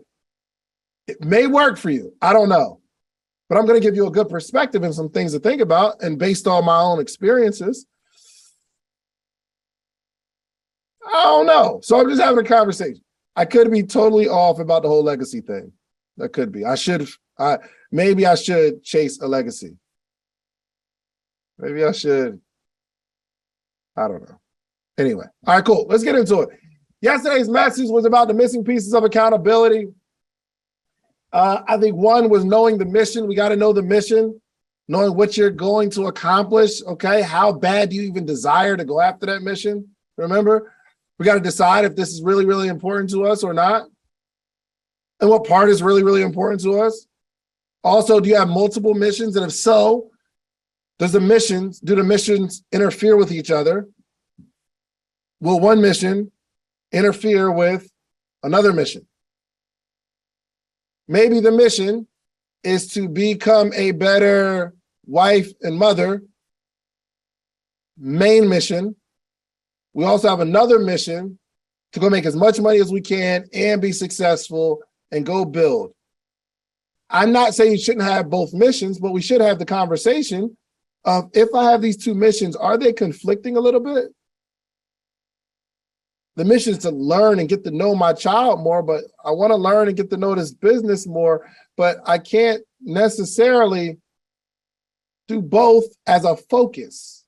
It may work for you. I don't know. But I'm going to give you a good perspective and some things to think about. And based on my own experiences, I don't know. So I'm just having a conversation. I could be totally off about the whole legacy thing. That could be. Maybe I should chase a legacy. Maybe I should. I don't know. Anyway. All right, cool. Let's get into it. Yesterday's message was about the missing pieces of accountability. I think one was knowing the mission. We got to know the mission, knowing what you're going to accomplish. Okay. How bad do you even desire to go after that mission? Remember, we got to decide if this is really, really important to us or not. And what part is really, really important to us. Also, do you have multiple missions? And if so, do the missions interfere with each other? Will one mission interfere with another mission? Maybe the mission is to become a better wife and mother. Main mission. We also have another mission to go make as much money as we can and be successful and go build. I'm not saying you shouldn't have both missions, but we should have the conversation of, if I have these two missions, are they conflicting a little bit? The mission is to learn and get to know my child more, but I want to learn and get to know this business more, but I can't necessarily do both as a focus.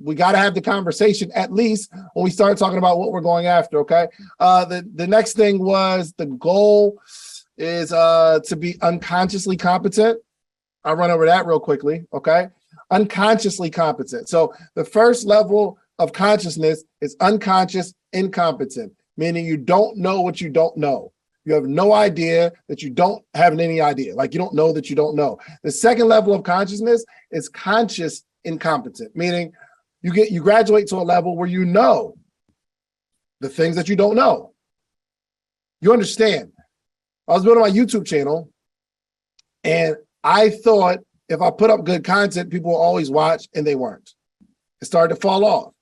We got to have the conversation at least when we start talking about what we're going after, okay? The next thing was the goal is to be unconsciously competent. I'll run over that real quickly, okay? Unconsciously competent. So the first level of consciousness is unconscious incompetent, meaning you don't know what you don't know. You have no idea that you don't have any idea. Like you don't know that you don't know. The second level of consciousness is conscious incompetent, meaning you graduate to a level where you know the things that you don't know. You understand. I was building my YouTube channel and I thought if I put up good content, people will always watch, and they weren't. It started to fall off.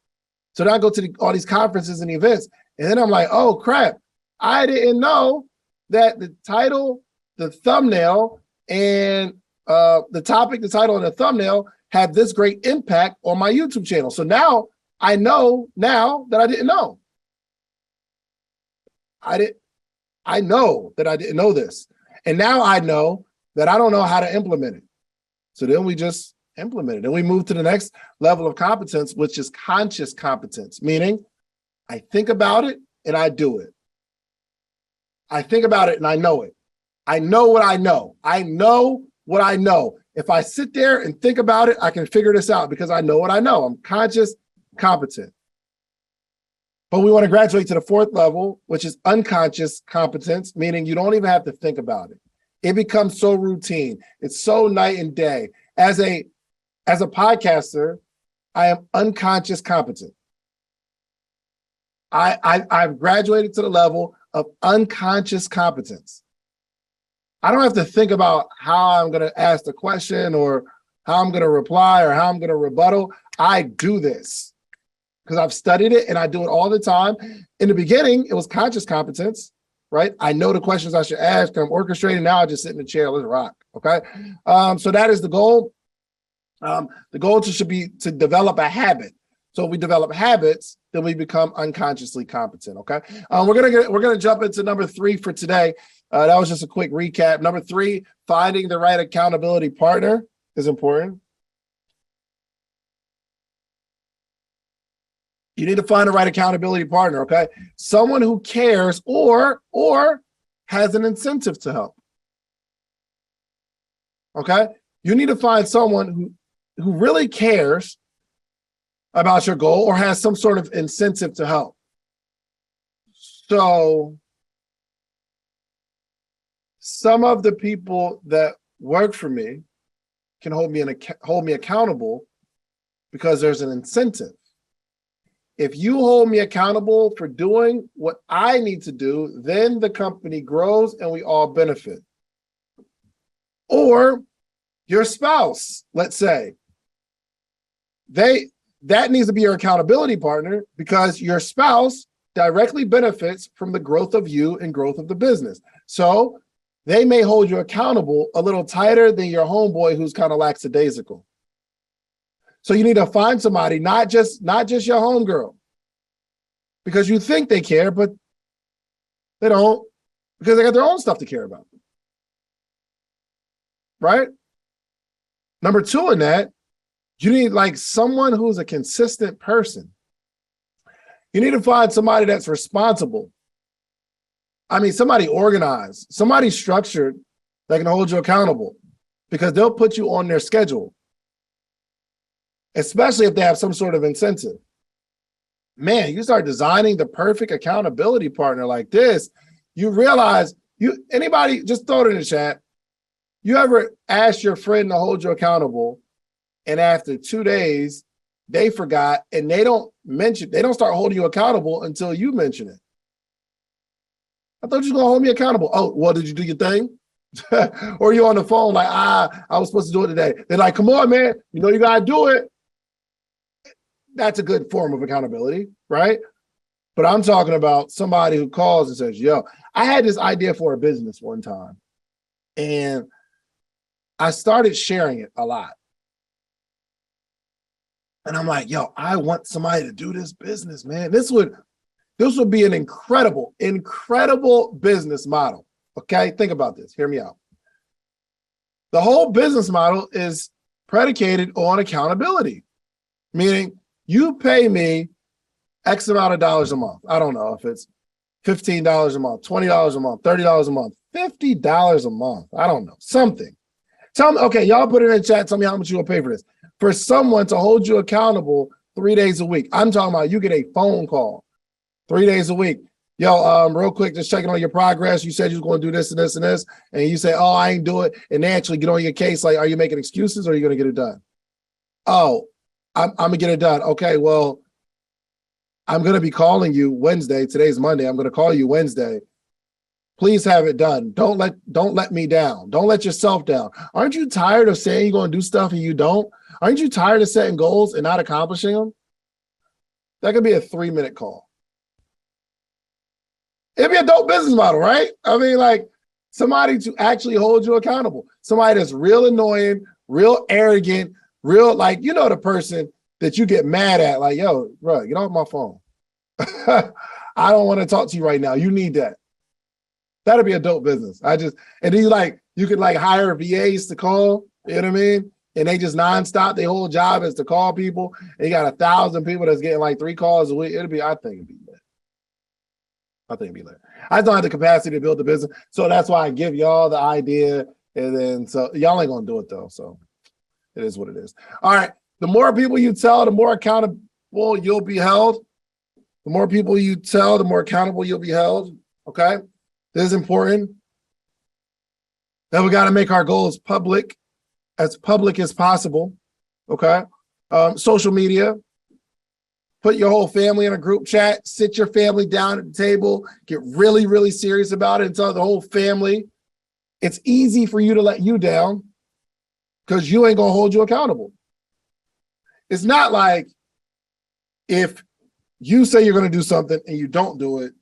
So then I go to all these conferences and events, and then I'm like, oh crap, I didn't know that the title, the thumbnail, and the topic, the title, and the thumbnail had this great impact on my YouTube channel. So now I know now that I didn't know. I know that I didn't know this. And now I know that I don't know how to implement it. So then we just implement it. And we move to the next level of competence, which is conscious competence, meaning I think about it and I do it. I think about it and I know it. I know what I know. I know what I know. If I sit there and think about it, I can figure this out because I know what I know. I'm conscious competent. But we want to graduate to the fourth level, which is unconscious competence, meaning you don't even have to think about it. It becomes so routine. It's so night and day. As a podcaster, I am unconscious competent. I've graduated to the level of unconscious competence. I don't have to think about how I'm going to ask the question or how I'm going to reply or how I'm going to rebuttal. I do this because I've studied it and I do it all the time. In the beginning, it was conscious competence, right? I know the questions I should ask. I'm orchestrating. Now I just sit in the chair. Let's rock. Okay. So that is the goal. The goal should be to develop a habit. So if we develop habits, then we become unconsciously competent. Okay. We're gonna jump into number 3 for today. That was just a quick recap. Number 3, finding the right accountability partner is important. You need to find the right accountability partner. Okay. Someone who cares or has an incentive to help. Okay. You need to find someone who really cares about your goal or has some sort of incentive to help. So some of the people that work for me can hold me accountable because there's an incentive. If you hold me accountable for doing what I need to do, then the company grows and we all benefit. Or your spouse, let's say, that needs to be your accountability partner because your spouse directly benefits from the growth of you and growth of the business. So they may hold you accountable a little tighter than your homeboy who's kind of lackadaisical. So you need to find somebody, not just your homegirl, because you think they care, but they don't, because they got their own stuff to care about. Right? Number 2 in that, you need like someone who's a consistent person. You need to find somebody that's responsible. I mean, somebody organized, somebody structured that can hold you accountable because they'll put you on their schedule, especially if they have some sort of incentive. Man, you start designing the perfect accountability partner like this, you realize anybody, just throw it in the chat. You ever ask your friend to hold you accountable and after 2 days, they forgot and they don't start holding you accountable until you mention it. I thought you were gonna hold me accountable. Oh, well, did you do your thing? Or you on the phone like, I was supposed to do it today. They're like, come on, man, you know you gotta do it. That's a good form of accountability, right? But I'm talking about somebody who calls and says, yo, I had this idea for a business one time, and I started sharing it a lot. And I'm like, yo, I want somebody to do this business, man. This would be an incredible, incredible business model. Okay, think about this. Hear me out. The whole business model is predicated on accountability, meaning you pay me X amount of dollars a month. I don't know if it's $15 a month, $20 a month, $30 a month, $50 a month. I don't know, something. Tell me, okay, y'all put it in the chat. Tell me how much you will pay for this. For someone to hold you accountable 3 days a week. I'm talking about you get a phone call 3 days a week. Yo, real quick, just checking on your progress. You said you was going to do this and this and this. And you say, oh, I ain't do it. And they actually get on your case. Like, are you making excuses or are you going to get it done? Oh, I'm going to get it done. Okay, well, I'm going to be calling you Wednesday. Today's Monday. I'm going to call you Wednesday. Please have it done. Don't let me down. Don't let yourself down. Aren't you tired of saying you're going to do stuff and you don't? Aren't you tired of setting goals and not accomplishing them? That could be a 3-minute call. It'd be a dope business model, right? I mean, like somebody to actually hold you accountable. Somebody that's real annoying, real arrogant, real like, you know, the person that you get mad at, like, yo, bro, get off my phone. I don't want to talk to you right now. You need that. That'd be a dope business. And then you could like hire VAs to call, you know what I mean? And they just nonstop, their whole job is to call people. And you got 1,000 people that's getting like 3 calls a week. I think it'd be lit. I don't have the capacity to build the business. So that's why I give y'all the idea. And then, so y'all ain't going to do it though. So it is what it is. All right. The more people you tell, the more accountable you'll be held. The more people you tell, the more accountable you'll be held. Okay. This is important. Then we got to make our goals public as possible. Okay. Social media. Put your whole family in a group chat, sit your family down at the table, get really, really serious about it and tell the whole family. It's easy for you to let you down because you ain't going to hold you accountable. It's not like if you say you're going to do something and you don't do it,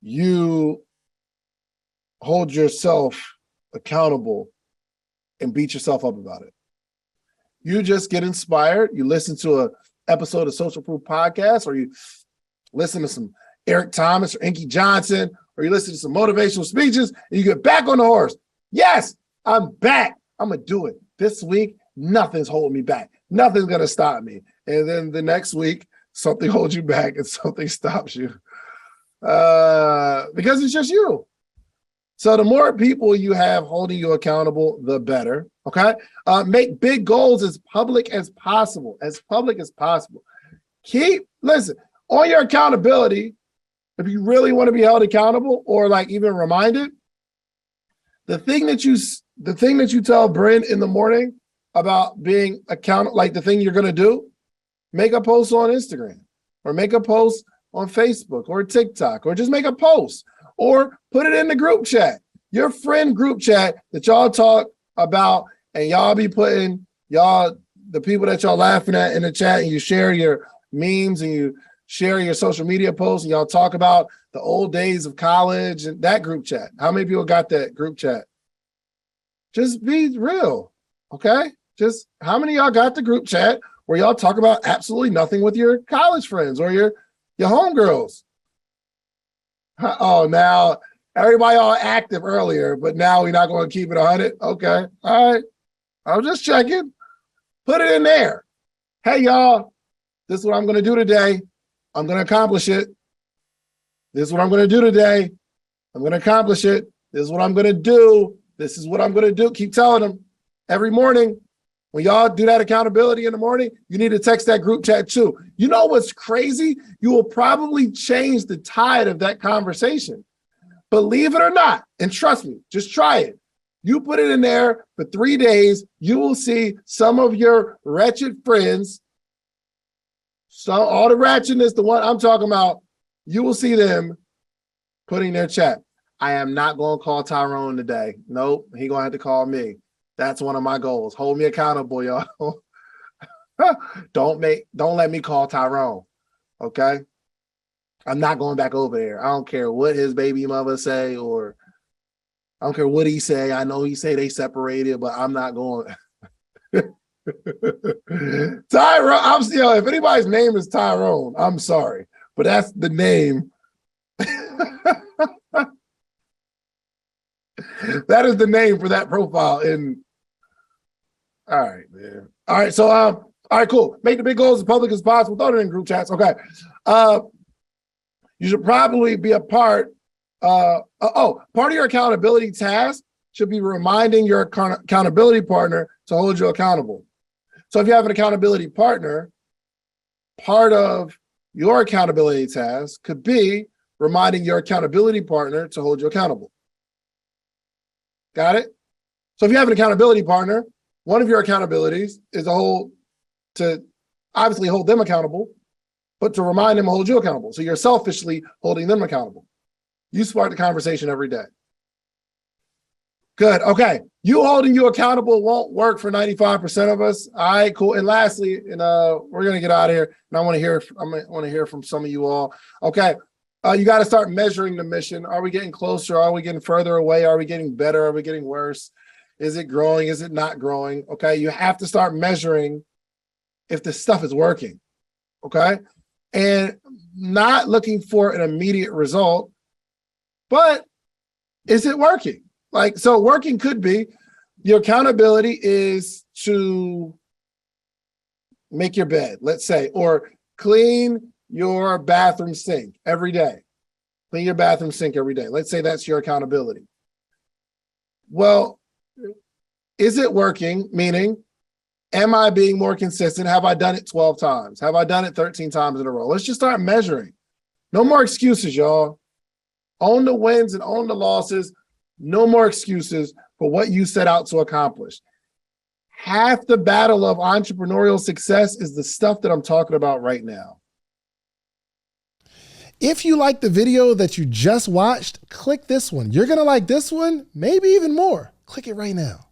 you hold yourself accountable and beat yourself up about it. You just get inspired. You listen to an episode of Social Proof Podcast, or you listen to some Eric Thomas or Inky Johnson, or you listen to some motivational speeches, and you get back on the horse. Yes, I'm back. I'm going to do it. This week, nothing's holding me back. Nothing's going to stop me. And then the next week, something holds you back and something stops you. Because it's just you. So the more people you have holding you accountable, the better. Okay. Make big goals as public as possible. Listen, on your accountability, if you really want to be held accountable or like even reminded, the thing that you tell Bryn in the morning about being accountable, like the thing you're going to do, make a post on Instagram or make a post on Facebook or TikTok, or just make a post or put it in the group chat, your friend group chat that y'all talk about, and y'all be putting the people that y'all laughing at in the chat, and you share your memes and you share your social media posts and y'all talk about the old days of college and that group chat. How many people got that group chat? Just be real, okay? Just how many of y'all got the group chat where y'all talk about absolutely nothing with your college friends or your homegirls? Oh, now everybody all active earlier, but now we're not going to keep it 100. Okay, all right. I'm just checking. Put it in there. Hey, y'all, this is what I'm going to do today. I'm going to accomplish it. This is what I'm going to do today. I'm going to accomplish it. This is what I'm going to do. This is what I'm going to do. Keep telling them every morning. When y'all do that accountability in the morning, you need to text that group chat too. You know what's crazy? You will probably change the tide of that conversation. Believe it or not, and trust me, just try it. You put it in there for 3 days, you will see some of your wretched friends, all the wretchedness, the one I'm talking about, you will see them putting their chat. I am not going to call Tyrone today. Nope, he going to have to call me. That's one of my goals. Hold me accountable, y'all. Don't let me call Tyrone. Okay. I'm not going back over there. I don't care what his baby mother say, or I don't care what he say. I know he say they separated, but I'm not going. Tyrone, if anybody's name is Tyrone, I'm sorry, but that's the name. That is the name for that profile. All right, man. All right, so all right, cool. Make the big goals as public as possible. Throw it in group chats. Okay. You should probably be a part. Part of your accountability task should be reminding your accountability partner to hold you accountable. So if you have an accountability partner, part of your accountability task could be reminding your accountability partner to hold you accountable. Got it? So if you have an accountability partner, one of your accountabilities is to obviously hold them accountable, but to remind them to hold you accountable. So you're selfishly holding them accountable. You spark the conversation every day. Good. Okay. You holding you accountable won't work for 95% of us. All right, cool. And lastly, we're gonna get out of here. And I want to hear from some of you all. Okay. You got to start measuring the mission. Are we getting closer? Are we getting further away? Are we getting better? Are we getting worse? Is it growing? Is it not growing? Okay. You have to start measuring if this stuff is working. Okay. And not looking for an immediate result, but is it working? So working could be your accountability is to make your bed, let's say, or clean your bathroom sink every day. Clean your bathroom sink every day. Let's say that's your accountability. Well, is it working? Meaning, am I being more consistent? Have I done it 12 times? Have I done it 13 times in a row? Let's just start measuring. No more excuses, y'all. Own the wins and own the losses. No more excuses for what you set out to accomplish. Half the battle of entrepreneurial success is the stuff that I'm talking about right now. If you like the video that you just watched, click this one. You're going to like this one, maybe even more. Click it right now.